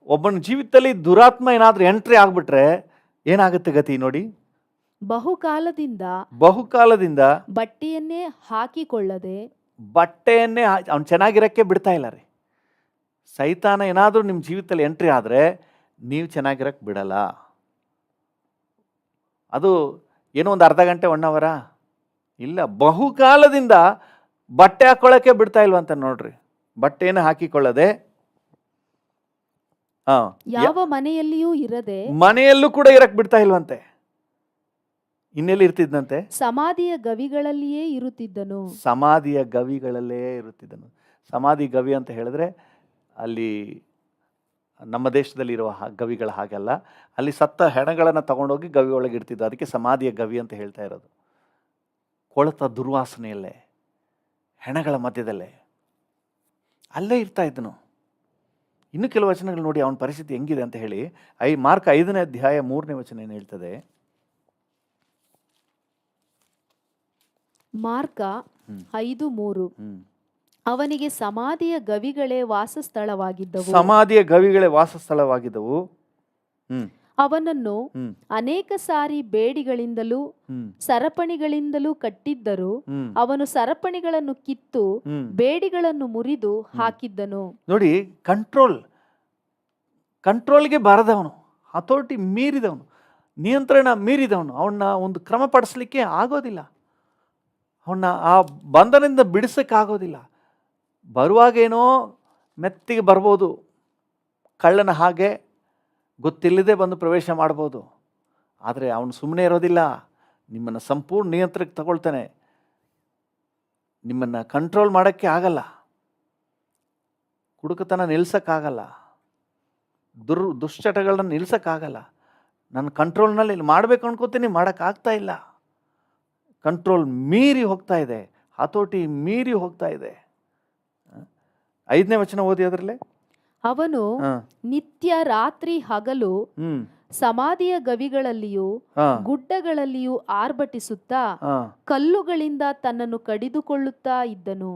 ಒಬ್ಬನ ಜೀವಿತದಲ್ಲಿ ದುರಾತ್ಮ ಏನಾದ್ರೂ ಎಂಟ್ರಿ ಆಗ್ಬಿಟ್ರೆ ಏನಾಗುತ್ತೆ ಗತಿ ನೋಡಿ. ಬಹುಕಾಲದಿಂದ ಬಟ್ಟೆಯನ್ನೇ ಅವ್ನು ಚೆನ್ನಾಗಿರಕ್ಕೆ ಬಿಡ್ತಾ ಇಲ್ಲ ರೀ. ಸೈತಾನ ಏನಾದರೂ ನಿಮ್ಮ ಜೀವಿತದಲ್ಲಿ ಎಂಟ್ರಿ ಆದರೆ ನೀವು ಚೆನ್ನಾಗಿರಕ್ಕೆ ಬಿಡಲ್ಲ. ಅದು ಏನೋ ಒಂದು ಅರ್ಧ ಗಂಟೆ 1 ಅವರ ಇಲ್ಲ, ಬಹುಕಾಲದಿಂದ ಬಟ್ಟೆ ಹಾಕೊಳ್ಳೋಕ್ಕೆ ಬಿಡ್ತಾ ಇಲ್ವಂತ ನೋಡ್ರಿ. ಬಟ್ಟೆಯನ್ನು ಹಾಕಿಕೊಳ್ಳದೆ ಯಾವ ಮನೆಯಲ್ಲಿಯೂ ಇರದೆ ಮನೆಯಲ್ಲೂ ಕೂಡ ಇರಕ್ಕೆ ಬಿಡ್ತಾ ಇಲ್ವಂತೆ. ಇನ್ನೆಲ್ಲಿ ಇರ್ತಿದ್ದಂತೆ? ಸಮಾಧಿಯ ಗವಿಗಳಲ್ಲಿಯೇ ಇರುತ್ತಿದ್ದನು. ಸಮಾಧಿ ಗವಿ ಅಂತ ಹೇಳಿದ್ರೆ ಅಲ್ಲಿ ನಮ್ಮ ದೇಶದಲ್ಲಿರುವ ಗವಿಗಳ ಹಾಗೆಲ್ಲ, ಅಲ್ಲಿ ಸತ್ತ ಹೆಣಗಳನ್ನು ತಗೊಂಡೋಗಿ ಗವಿ ಒಳಗೆ ಇಡ್ತಿದ್ದ. ಅದಕ್ಕೆ ಸಮಾಧಿಯ ಗವಿ ಅಂತ ಹೇಳ್ತಾ ಇರೋದು. ಕೊಳತ ದುರ್ವಾಸನೆಯಲ್ಲೇ, ಹೆಣಗಳ ಮಧ್ಯದಲ್ಲೇ ಅಲ್ಲೇ ಇರ್ತಾ ಇದ್ದನು. ಇನ್ನು ಕೆಲವು ವಚನಗಳು ನೋಡಿ ಅವನ ಪರಿಸ್ಥಿತಿ ಹೆಂಗಿದೆ ಅಂತ ಹೇಳಿ. ಮಾರ್ಕ 5ನೇ ಅಧ್ಯಾಯ 3ನೇ ವಚನ ಏನು ಹೇಳ್ತದೆ? ಮಾರ್ಕ 5:3. ಅವನಿಗೆ ಸಮಾಧಿಯ ಗವಿಗಳೇ ವಾಸಸ್ಥಳವಾಗಿದ್ದವು. ಅವನನ್ನು ಅನೇಕ ಸಾರಿ ಬೇಡಿಗಳಿಂದಲೂ ಸರಪಣಿಗಳಿಂದಲೂ ಕಟ್ಟಿದ್ದರು. ಅವನು ಸರಪಣಿಗಳನ್ನು ಕಿತ್ತು ಬೇಡಿಗಳನ್ನು ಮುರಿದು ಹಾಕಿದ್ದನು. ನೋಡಿ, ಕಂಟ್ರೋಲ್ಗೆ ಬಾರದವನು, ಅಥಾರಿಟಿ ಮೀರಿದವನು, ನಿಯಂತ್ರಣ ಮೀರಿದವನು. ಅವನ್ನ ಒಂದು ಕ್ರಮ ಪಡಿಸ್ಲಿಕ್ಕೆ ಆಗೋದಿಲ್ಲ. ಅವನ್ನ ಆ ಬಂಧನದಿಂದ ಬಿಡಿಸೋಕ್ಕಾಗೋದಿಲ್ಲ. ಬರುವಾಗೇನೋ ಮೆತ್ತಿಗೆ ಬರ್ಬೋದು, ಕಳ್ಳನ ಹಾಗೆ ಗೊತ್ತಿಲ್ಲದೆ ಬಂದು ಪ್ರವೇಶ ಮಾಡ್ಬೋದು. ಆದರೆ ಅವನು ಸುಮ್ಮನೆ ಇರೋದಿಲ್ಲ. ನಿಮ್ಮನ್ನು ಸಂಪೂರ್ಣ ನಿಯಂತ್ರಣಕ್ಕೆ ತಗೊಳ್ತಾನೆ. ನಿಮ್ಮನ್ನು ಕಂಟ್ರೋಲ್ ಮಾಡೋಕ್ಕೆ ಆಗಲ್ಲ. ಕುಡುಕತನ ನಿಲ್ಸೋಕ್ಕಾಗಲ್ಲ, ದುಶ್ಚಟಗಳನ್ನ ನಿಲ್ಸೋಕ್ಕಾಗಲ್ಲ. ನನ್ನ ಕಂಟ್ರೋಲ್ನಲ್ಲಿ ಮಾಡಬೇಕು ಅನ್ಕೋತೀನಿ, ಮಾಡೋಕ್ಕಾಗ್ತಾ ಇಲ್ಲ. ಕಂಟ್ರೋಲ್ ಮೀರಿ ಹೋಗ್ತಾ ಇದೆ, ಹತೋಟಿ ಮೀರಿ ಹೋಗ್ತಾ ಇದೆ. 5ನೇ ವಚನ ಓದಿ ಅದರಲ್ಲೇ. ಅವನು ನಿತ್ಯ ರಾತ್ರಿ ಹಗಲು ಸಮಾಧಿಯ ಗವಿಗಳಲ್ಲಿಯೂ ಗುಡ್ಡಗಳಲ್ಲಿಯೂ ಆರ್ಭಟಿಸುತ್ತಾ ಕಲ್ಲುಗಳಿಂದ ತನ್ನನ್ನು ಕಡಿದುಕೊಳ್ಳುತ್ತಾ ಇದ್ದನು.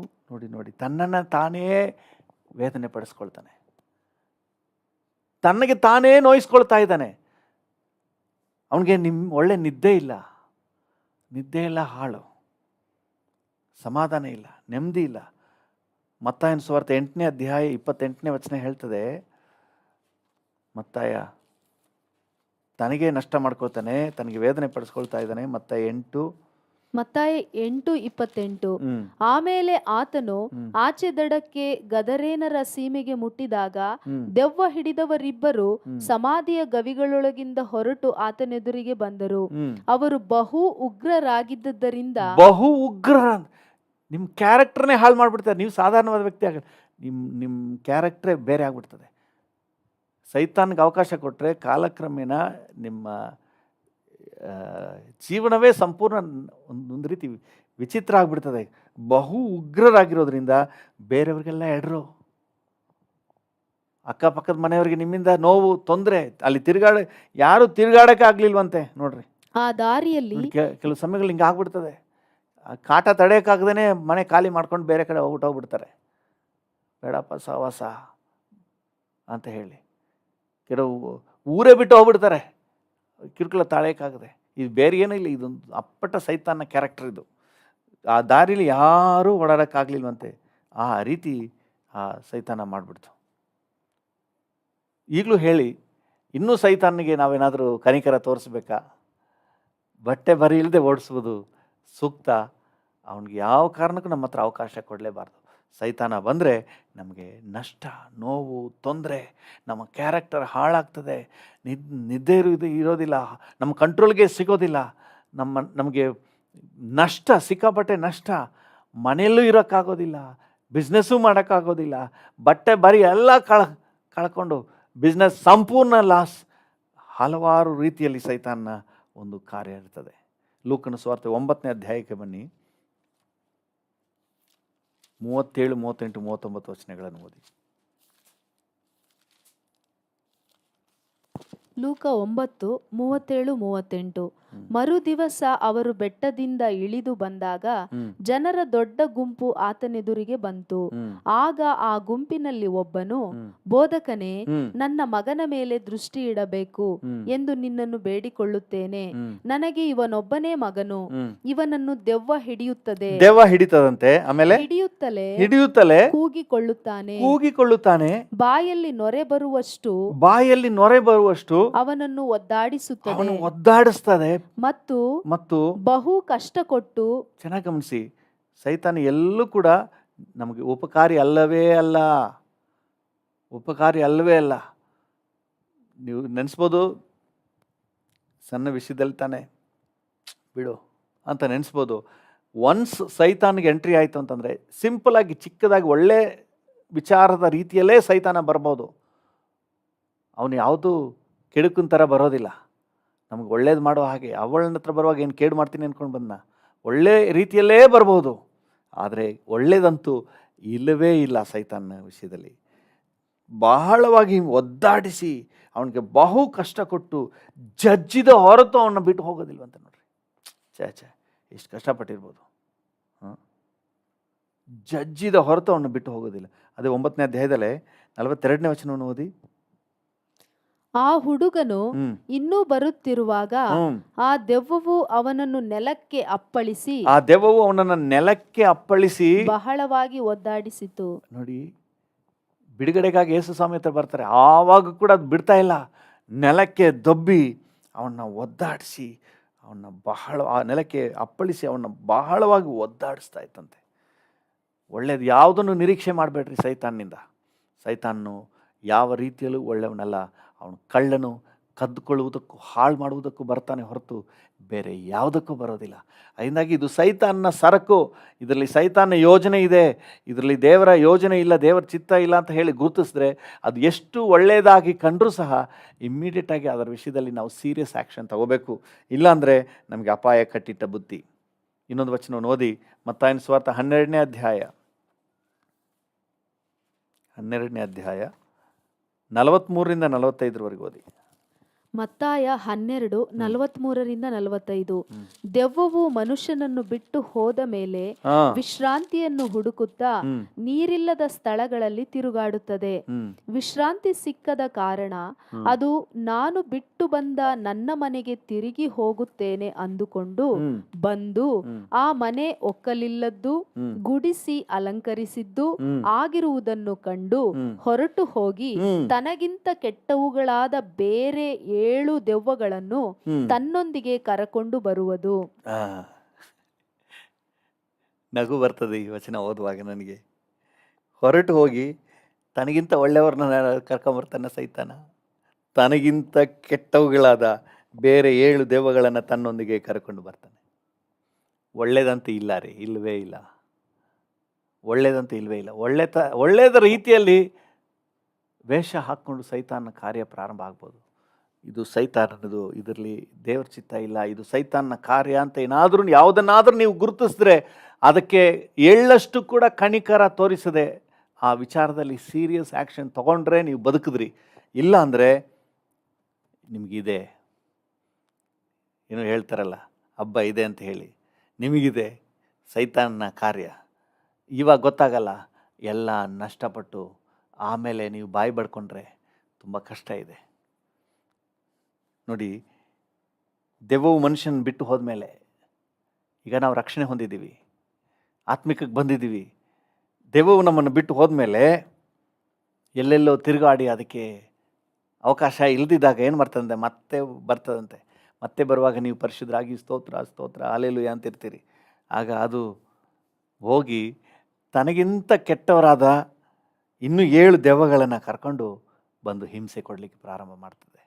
ನೋಡಿ, ತನ್ನನ್ನು ತಾನೇ ವೇದನೆ ಪಡಿಸ್ಕೊಳ್ತಾನೆ, ತನಗೆ ತಾನೇ ನೋಯಿಸ್ಕೊಳ್ತಾ ಇದ್ದಾನೆ. ಅವನಿಗೆ ಒಳ್ಳೆ ನಿದ್ದೆ ಇಲ್ಲ, ಹಾಳು, ಸಮಾಧಾನ ಇಲ್ಲ, ನೆಮ್ಮದಿ ಇಲ್ಲ. ಮತ್ತಾಯನ ಸುವಾರ್ತೆ 8ನೇ ಅಧ್ಯಾಯ 28ನೇ ವಚನ ಹೇಳ್ತದೆ, ಮತ್ತಾಯ ತನಗೆ ನಷ್ಟ ಮಾಡ್ಕೊಳ್ತಾನೆ, ತನಗೆ ವೇದನೆ ಪಡಿಸ್ಕೊಳ್ತಾ ಇದ್ದಾನೆ. ಮತ್ತಾಯ 8:28. ಆಮೇಲೆ ಆತನು ಆಚೆ ದಡಕ್ಕೆ ಗದರೇನರ ಸೀಮೆಗೆ ಮುಟ್ಟಿದಾಗ ದೆವ್ವ ಹಿಡಿದವರಿಬ್ಬರು ಸಮಾಧಿಯ ಗವಿಗಳೊಳಗಿಂದ ಹೊರಟು ಆತನೆದುರಿಗೆ ಬಂದರು. ಅವರು ಬಹು ಉಗ್ರರಾಗಿದ್ದರಿಂದ ನಿಮ್ಮ ಕ್ಯಾರೆಕ್ಟರ್ನೇ ಹಾಳು ಮಾಡ್ಬಿಡ್ತಾರೆ. ನೀವು ಸಾಧಾರಣವಾದ ವ್ಯಕ್ತಿ ಆಗ ನಿಮ್ಮ ಕ್ಯಾರೆಕ್ಟ್ರೇ ಬೇರೆ ಆಗ್ಬಿಡ್ತದೆ. ಸೈತಾನ್ಗೆ ಅವಕಾಶ ಕೊಟ್ಟರೆ ಕಾಲಕ್ರಮೇಣ ನಿಮ್ಮ ಜೀವನವೇ ಸಂಪೂರ್ಣ ಒಂದು ರೀತಿ ವಿಚಿತ್ರ ಆಗಿಬಿಡ್ತದೆ. ಬಹು ಉಗ್ರರಾಗಿರೋದ್ರಿಂದ ಬೇರೆಯವ್ರಿಗೆಲ್ಲ ಎಡ್ರು, ಅಕ್ಕಪಕ್ಕದ ಮನೆಯವರಿಗೆ ನಿಮ್ಮಿಂದ ನೋವು, ತೊಂದರೆ. ಅಲ್ಲಿ ಯಾರು ತಿರುಗಾಡಕ್ಕೆ ಆಗ್ಲಿಲ್ವಂತೆ ನೋಡ್ರಿ. ಆ ದಾರಿಯಲ್ಲಿ ಕೆಲವು ಸಮಯಗಳು ಹಿಂಗೆ ಆಗ್ಬಿಡ್ತದೆ. ಕಾಟ ತಡೆಯೋಕ್ಕಾಗದೇ ಮನೆ ಖಾಲಿ ಮಾಡ್ಕೊಂಡು ಬೇರೆ ಕಡೆ ಹೋಗ್ಬಿಡ್ತಾರೆ. ಬೇಡಪ್ಪ ಸಹವಾಸ ಅಂತ ಹೇಳಿ ಕೆಲವು ಊರೇ ಬಿಟ್ಟು ಹೋಗ್ಬಿಡ್ತಾರೆ, ಕಿರುಕುಳ ತಾಳೋಕ್ಕಾಗದೆ. ಇದು ಬೇರೆ ಏನೂ ಇಲ್ಲ, ಇದೊಂದು ಅಪ್ಪಟ ಸೈತಾನ ಕ್ಯಾರೆಕ್ಟರ್. ಇದು ಆ ದಾರಿಲಿ ಯಾರೂ ಓಡಾಡೋಕ್ಕಾಗಲಿಲ್ವಂತೆ. ಆ ರೀತಿ ಆ ಸೈತಾನ ಮಾಡಿಬಿಡ್ತು. ಈಗಲೂ ಹೇಳಿ, ಇನ್ನೂ ಸೈತಾನಿಗೆ ನಾವೇನಾದರೂ ಕನಿಕರ ತೋರಿಸ್ಬೇಕಾ? ಬಟ್ಟೆ ಬರಿ ಇಲ್ಲದೆ ಓಡಿಸ್ಬೋದು ಸೂಕ್ತ. ಅವನಿಗೆ ಯಾವ ಕಾರಣಕ್ಕೂ ನಮ್ಮ ಹತ್ರ ಅವಕಾಶ ಕೊಡಲೇಬಾರ್ದು. ಸೈತಾನ ಬಂದರೆ ನಮಗೆ ನಷ್ಟ, ನೋವು, ತೊಂದರೆ, ನಮ್ಮ ಕ್ಯಾರೆಕ್ಟರ್ ಹಾಳಾಗ್ತದೆ, ನಿದ್ದೆ ಇರೋದಿಲ್ಲ, ನಮ್ಮ ಕಂಟ್ರೋಲ್ಗೆ ಸಿಗೋದಿಲ್ಲ, ನಮಗೆ ನಷ್ಟ, ಸಿಕ್ಕಾಪಟ್ಟೆ ನಷ್ಟ, ಮನೆಯಲ್ಲೂ ಇರೋಕ್ಕಾಗೋದಿಲ್ಲ, ಬಿಸ್ನೆಸ್ಸು ಮಾಡೋಕ್ಕಾಗೋದಿಲ್ಲ, ಬಟ್ಟೆ ಬರಿ ಎಲ್ಲ ಕಳ್ಕೊಂಡು ಬಿಸ್ನೆಸ್ ಸಂಪೂರ್ಣ ಲಾಸ್. ಹಲವಾರು ರೀತಿಯಲ್ಲಿ ಸೈತಾನ್ನ ಒಂದು ಕಾರ್ಯ ಇರ್ತದೆ. ಲೂಕನ ಸುವಾರ್ತೆ 9ನೇ ಅಧ್ಯಾಯಕ್ಕೆ ಬನ್ನಿ. 37, 38, 39 ವಚನಗಳನ್ನು ಓದಿ. ಲೂಕ 9:37-38. ಮರುದಿವಸ ಅವರು ಬೆಟ್ಟದಿಂದ ಇಳಿದು ಬಂದಾಗ ಜನರ ದೊಡ್ಡ ಗುಂಪು ಆತನೆದುರಿಗೆ ಬಂತು. ಆಗ ಆ ಗುಂಪಿನಲ್ಲಿ ಒಬ್ಬನು, ಬೋಧಕನೇ, ನನ್ನ ಮಗನ ಮೇಲೆ ದೃಷ್ಟಿ ಇಡಬೇಕು ಎಂದು ನಿನ್ನನ್ನು ಬೇಡಿಕೊಳ್ಳುತ್ತೇನೆ. ನನಗೆ ಇವನೊಬ್ಬನೇ ಮಗನು, ಇವನನ್ನು ದೆವ್ವ ಹಿಡಿಯುತ್ತದಂತೆ, ಆಮೇಲೆ ಹಿಡಿಯುತ್ತಲೇ ಕೂಗಿಕೊಳ್ಳುತ್ತಾನೆ, ಬಾಯಲ್ಲಿ ನೊರೆ ಬರುವಷ್ಟು ಅವನನ್ನು ಒದ್ದಾಡಿಸ್ತದೆ ಮತ್ತು ಬಹು ಕಷ್ಟ ಕೊಟ್ಟು. ಚೆನ್ನಾಗಿ ಗಮನಿಸಿ, ಸೈತಾನ ಎಲ್ಲೂ ಕೂಡ ನಮಗೆ ಉಪಕಾರಿ ಅಲ್ಲವೇ ಅಲ್ಲ. ನೀವು ನೆನೆಸ್ಬೋದು, ಸಣ್ಣ ವಿಷಯದಲ್ಲಿ ತಾನೆ ಬಿಡು ಅಂತ ನೆನೆಸ್ಬೋದು. ಒನ್ಸ್ ಸೈತಾನಿಗೆ ಎಂಟ್ರಿ ಆಯಿತು ಅಂತಂದರೆ ಸಿಂಪಲ್ ಆಗಿ ಚಿಕ್ಕದಾಗಿ ಒಳ್ಳೆ ವಿಚಾರದ ರೀತಿಯಲ್ಲೇ ಸೈತಾನ ಬರ್ಬೋದು. ಅವನು ಯಾವುದು ಕೆಡುಕಿನ ಥರ ಬರೋದಿಲ್ಲ, ನಮಗೆ ಒಳ್ಳೇದು ಮಾಡೋ ಹಾಗೆ. ಅವಳನ್ನ ಹತ್ರ ಬರುವಾಗ ಏನು ಕೇಡು ಮಾಡ್ತೀನಿ ಅಂದ್ಕೊಂಡು ಬಂದ, ಒಳ್ಳೆ ರೀತಿಯಲ್ಲೇ ಬರ್ಬೋದು. ಆದರೆ ಒಳ್ಳೇದಂತೂ ಇಲ್ಲವೇ ಇಲ್ಲ ಸೈತಾನ ವಿಷಯದಲ್ಲಿ. ಬಹಳವಾಗಿ ಒದ್ದಾಡಿಸಿ ಅವನಿಗೆ ಬಹು ಕಷ್ಟ ಕೊಟ್ಟು ಜಜ್ಜಿದ ಹೊರತು ಅವನ್ನ ಬಿಟ್ಟು ಹೋಗೋದಿಲ್ವಂತ. ನೋಡ್ರಿ, ಎಷ್ಟು ಕಷ್ಟಪಟ್ಟಿರ್ಬೋದು. ಜಜ್ಜಿದ ಹೊರತು ಅವನ್ನ ಬಿಟ್ಟು ಹೋಗೋದಿಲ್ಲ. ಅದೇ 9ನೇ ಅಧ್ಯಾಯದಲ್ಲೇ 42ನೇ ವಚನವನ್ನು ಓದಿ. ಆ ಹುಡುಗನು ಇನ್ನೂ ಬರುತ್ತಿರುವಾಗ ಆ ದೆವ್ವವು ಅವನನ್ನು ನೆಲಕ್ಕೆ ಅಪ್ಪಳಿಸಿ ಬಹಳವಾಗಿ ಒದ್ದಾಡಿಸಿತು. ನೋಡಿ, ಬಿಡುಗಡೆಗಾಗಿ ಯೇಸು ಸ್ವಾಮಿ ಹತ್ರ ಬರ್ತಾರೆ, ಆವಾಗ ಕೂಡ ಅದು ಬಿಡ್ತಾ ಇಲ್ಲ. ನೆಲಕ್ಕೆ ದೊಬ್ಬಿ ಅವನ್ನ ಒದ್ದಾಡಿಸಿ ಆ ನೆಲಕ್ಕೆ ಅಪ್ಪಳಿಸಿ ಅವನ್ನ ಬಹಳವಾಗಿ ಒದ್ದಾಡಿಸ್ತಾ ಇತ್ತಂತೆ. ಒಳ್ಳೇದು ಯಾವುದನ್ನು ನಿರೀಕ್ಷೆ ಮಾಡಬೇಡ್ರಿ ಸೈತಾನ್ನಿಂದ. ಸೈತಾನ್ನು ಯಾವ ರೀತಿಯಲ್ಲೂ ಒಳ್ಳೆಯವನಲ್ಲ. ಅವನು ಕಳ್ಳನು, ಕದ್ದುಕೊಳ್ಳುವುದಕ್ಕೂ ಹಾಳು ಮಾಡುವುದಕ್ಕೂ ಬರ್ತಾನೆ ಹೊರತು ಬೇರೆ ಯಾವುದಕ್ಕೂ ಬರೋದಿಲ್ಲ. ಅದರಿಂದಾಗಿ ಇದು ಸೈತಾನ್ನ ಸರಕು. ಇದರಲ್ಲಿ ಸೈತಾನ್ನ ಯೋಜನೆ ಇದೆ, ಇದರಲ್ಲಿ ದೇವರ ಯೋಜನೆ ಇಲ್ಲ, ದೇವರ ಚಿತ್ತ ಇಲ್ಲ ಅಂತ ಹೇಳಿ ಗುರುತಿಸಿದ್ರೆ ಅದು ಎಷ್ಟು ಒಳ್ಳೆಯದಾಗಿ ಕಂಡರೂ ಸಹ ಇಮ್ಮಿಡಿಯೇಟಾಗಿ ಅದರ ವಿಷಯದಲ್ಲಿ ನಾವು ಸೀರಿಯಸ್ ಆ್ಯಕ್ಷನ್ ತಗೋಬೇಕು. ಇಲ್ಲಾಂದರೆ ನಮಗೆ ಅಪಾಯ ಕಟ್ಟಿಟ್ಟ ಬುದ್ಧಿ. ಇನ್ನೊಂದು ವಚನವನ್ನು ಓದಿ, ಮತ್ತಾಯನ ಸುವಾರ್ತೆ 12ನೇ ಅಧ್ಯಾಯ 43-45 ಓದಿ. ಮತ್ತಾಯ 12:43-45. ದೆವ್ವವು ಮನುಷ್ಯನನ್ನು ಬಿಟ್ಟು ಹೋದ ಮೇಲೆ ವಿಶ್ರಾಂತಿಯನ್ನು ಹುಡುಕುತ್ತಾ ನೀರಿಲ್ಲದ ಸ್ಥಳಗಳಲ್ಲಿ ತಿರುಗಾಡುತ್ತದೆ. ವಿಶ್ರಾಂತಿ ಸಿಕ್ಕದ ಕಾರಣ ಅದು ನಾನು ಬಿಟ್ಟು ಬಂದ ನನ್ನ ಮನೆಗೆ ತಿರುಗಿ ಹೋಗುತ್ತೇನೆ ಅಂದುಕೊಂಡು ಬಂದು ಆ ಮನೆ ಒಕ್ಕಲಿಲ್ಲದ್ದು, ಗುಡಿಸಿ ಅಲಂಕರಿಸಿದ್ದು ಆಗಿರುವುದನ್ನು ಕಂಡು ಹೊರಟು ಹೋಗಿ ತನಗಿಂತ ಕೆಟ್ಟವುಗಳಾದ ಬೇರೆ 7 ದೆವ್ವಗಳನ್ನು ತನ್ನೊಂದಿಗೆ ಕರಕೊಂಡು ಬರುವುದು. ನಗು ಬರ್ತದೆ ಈ ವಚನ ಓದುವಾಗ ನನಗೆ. ಹೊರಟು ಹೋಗಿ ತನಗಿಂತ ಒಳ್ಳೆಯವ್ರನ್ನ ಕರ್ಕೊಂಬರ್ತಾನೆ ಸೈತಾನ. ತನಗಿಂತ ಕೆಟ್ಟವುಗಳಾದ ಬೇರೆ 7 ದೆವ್ವಗಳನ್ನು ತನ್ನೊಂದಿಗೆ ಕರ್ಕೊಂಡು ಬರ್ತಾನೆ. ಒಳ್ಳೇದಂತೂ ಇಲ್ಲ ರೀ, ಇಲ್ಲವೇ ಇಲ್ಲ. ಒಳ್ಳೆಯದ ರೀತಿಯಲ್ಲಿ ವೇಷ ಹಾಕ್ಕೊಂಡು ಸೈತಾನ ಕಾರ್ಯ ಪ್ರಾರಂಭ ಆಗ್ಬೋದು. ಇದು ಸೈತಾನದು, ಇದರಲ್ಲಿ ದೇವ್ರ ಚಿತ್ತ ಇಲ್ಲ, ಇದು ಸೈತಾನ ಕಾರ್ಯ ಅಂತ ಯಾವುದನ್ನಾದರೂ ನೀವು ಗುರುತಿಸಿದ್ರೆ ಅದಕ್ಕೆ ಎಳ್ಳಷ್ಟು ಕೂಡ ಕಣಿಕರ ತೋರಿಸದೆ ಆ ವಿಚಾರದಲ್ಲಿ ಸೀರಿಯಸ್ ಆ್ಯಕ್ಷನ್ ತೊಗೊಂಡ್ರೆ ನೀವು ಬದುಕಿದ್ರಿ. ಇಲ್ಲ ಅಂದರೆ ನಿಮಗಿದೆ, ಏನೋ ಹೇಳ್ತಾರಲ್ಲ, ಹಬ್ಬ ಇದೆ ಅಂತ ಹೇಳಿ, ನಿಮಗಿದೆ ಸೈತಾನನ ಕಾರ್ಯ. ಇವಾಗ ಗೊತ್ತಾಗಲ್ಲ, ಎಲ್ಲ ನಷ್ಟಪಟ್ಟು ಆಮೇಲೆ ನೀವು ಬಾಯಿ ಬಡ್ಕೊಂಡ್ರೆ ತುಂಬ ಕಷ್ಟ ಇದೆ. ನೋಡಿ, ದೆವ್ವವು ಮನುಷ್ಯನ ಬಿಟ್ಟು ಹೋದ್ಮೇಲೆ ಈಗ ನಾವು ರಕ್ಷಣೆ ಹೊಂದಿದ್ದೀವಿ. ಆತ್ಮಿಕಕ್ಕೆ ಬಂದಿದ್ದೀವಿ. ದೆವ್ವವು ನಮ್ಮನ್ನು ಬಿಟ್ಟು ಹೋದ್ಮೇಲೆ ಎಲ್ಲೆಲ್ಲೋ ತಿರುಗಾಡಿ ಅದಕ್ಕೆ ಅವಕಾಶ ಇಲ್ದಿದ್ದಾಗ ಏನು ಮಾಡ್ತದಂತೆ, ಮತ್ತೆ ಬರ್ತದಂತೆ. ಮತ್ತೆ ಬರುವಾಗ ನೀವು ಪರಿಶುದ್ಧರಾಗಿ ಸ್ತೋತ್ರ ಸ್ತೋತ್ರ ಹಲ್ಲೆಲೂಯಾ ಅಂತಿರ್ತೀರಿ. ಆಗ ಅದು ಹೋಗಿ ತನಗಿಂತ ಕೆಟ್ಟವರಾದ ಇನ್ನೂ 7 ದೆವ್ವಗಳನ್ನು ಕರ್ಕೊಂಡು ಬಂದು ಹಿಂಸೆ ಕೊಡಲಿಕ್ಕೆ ಪ್ರಾರಂಭ ಮಾಡ್ತದೆ.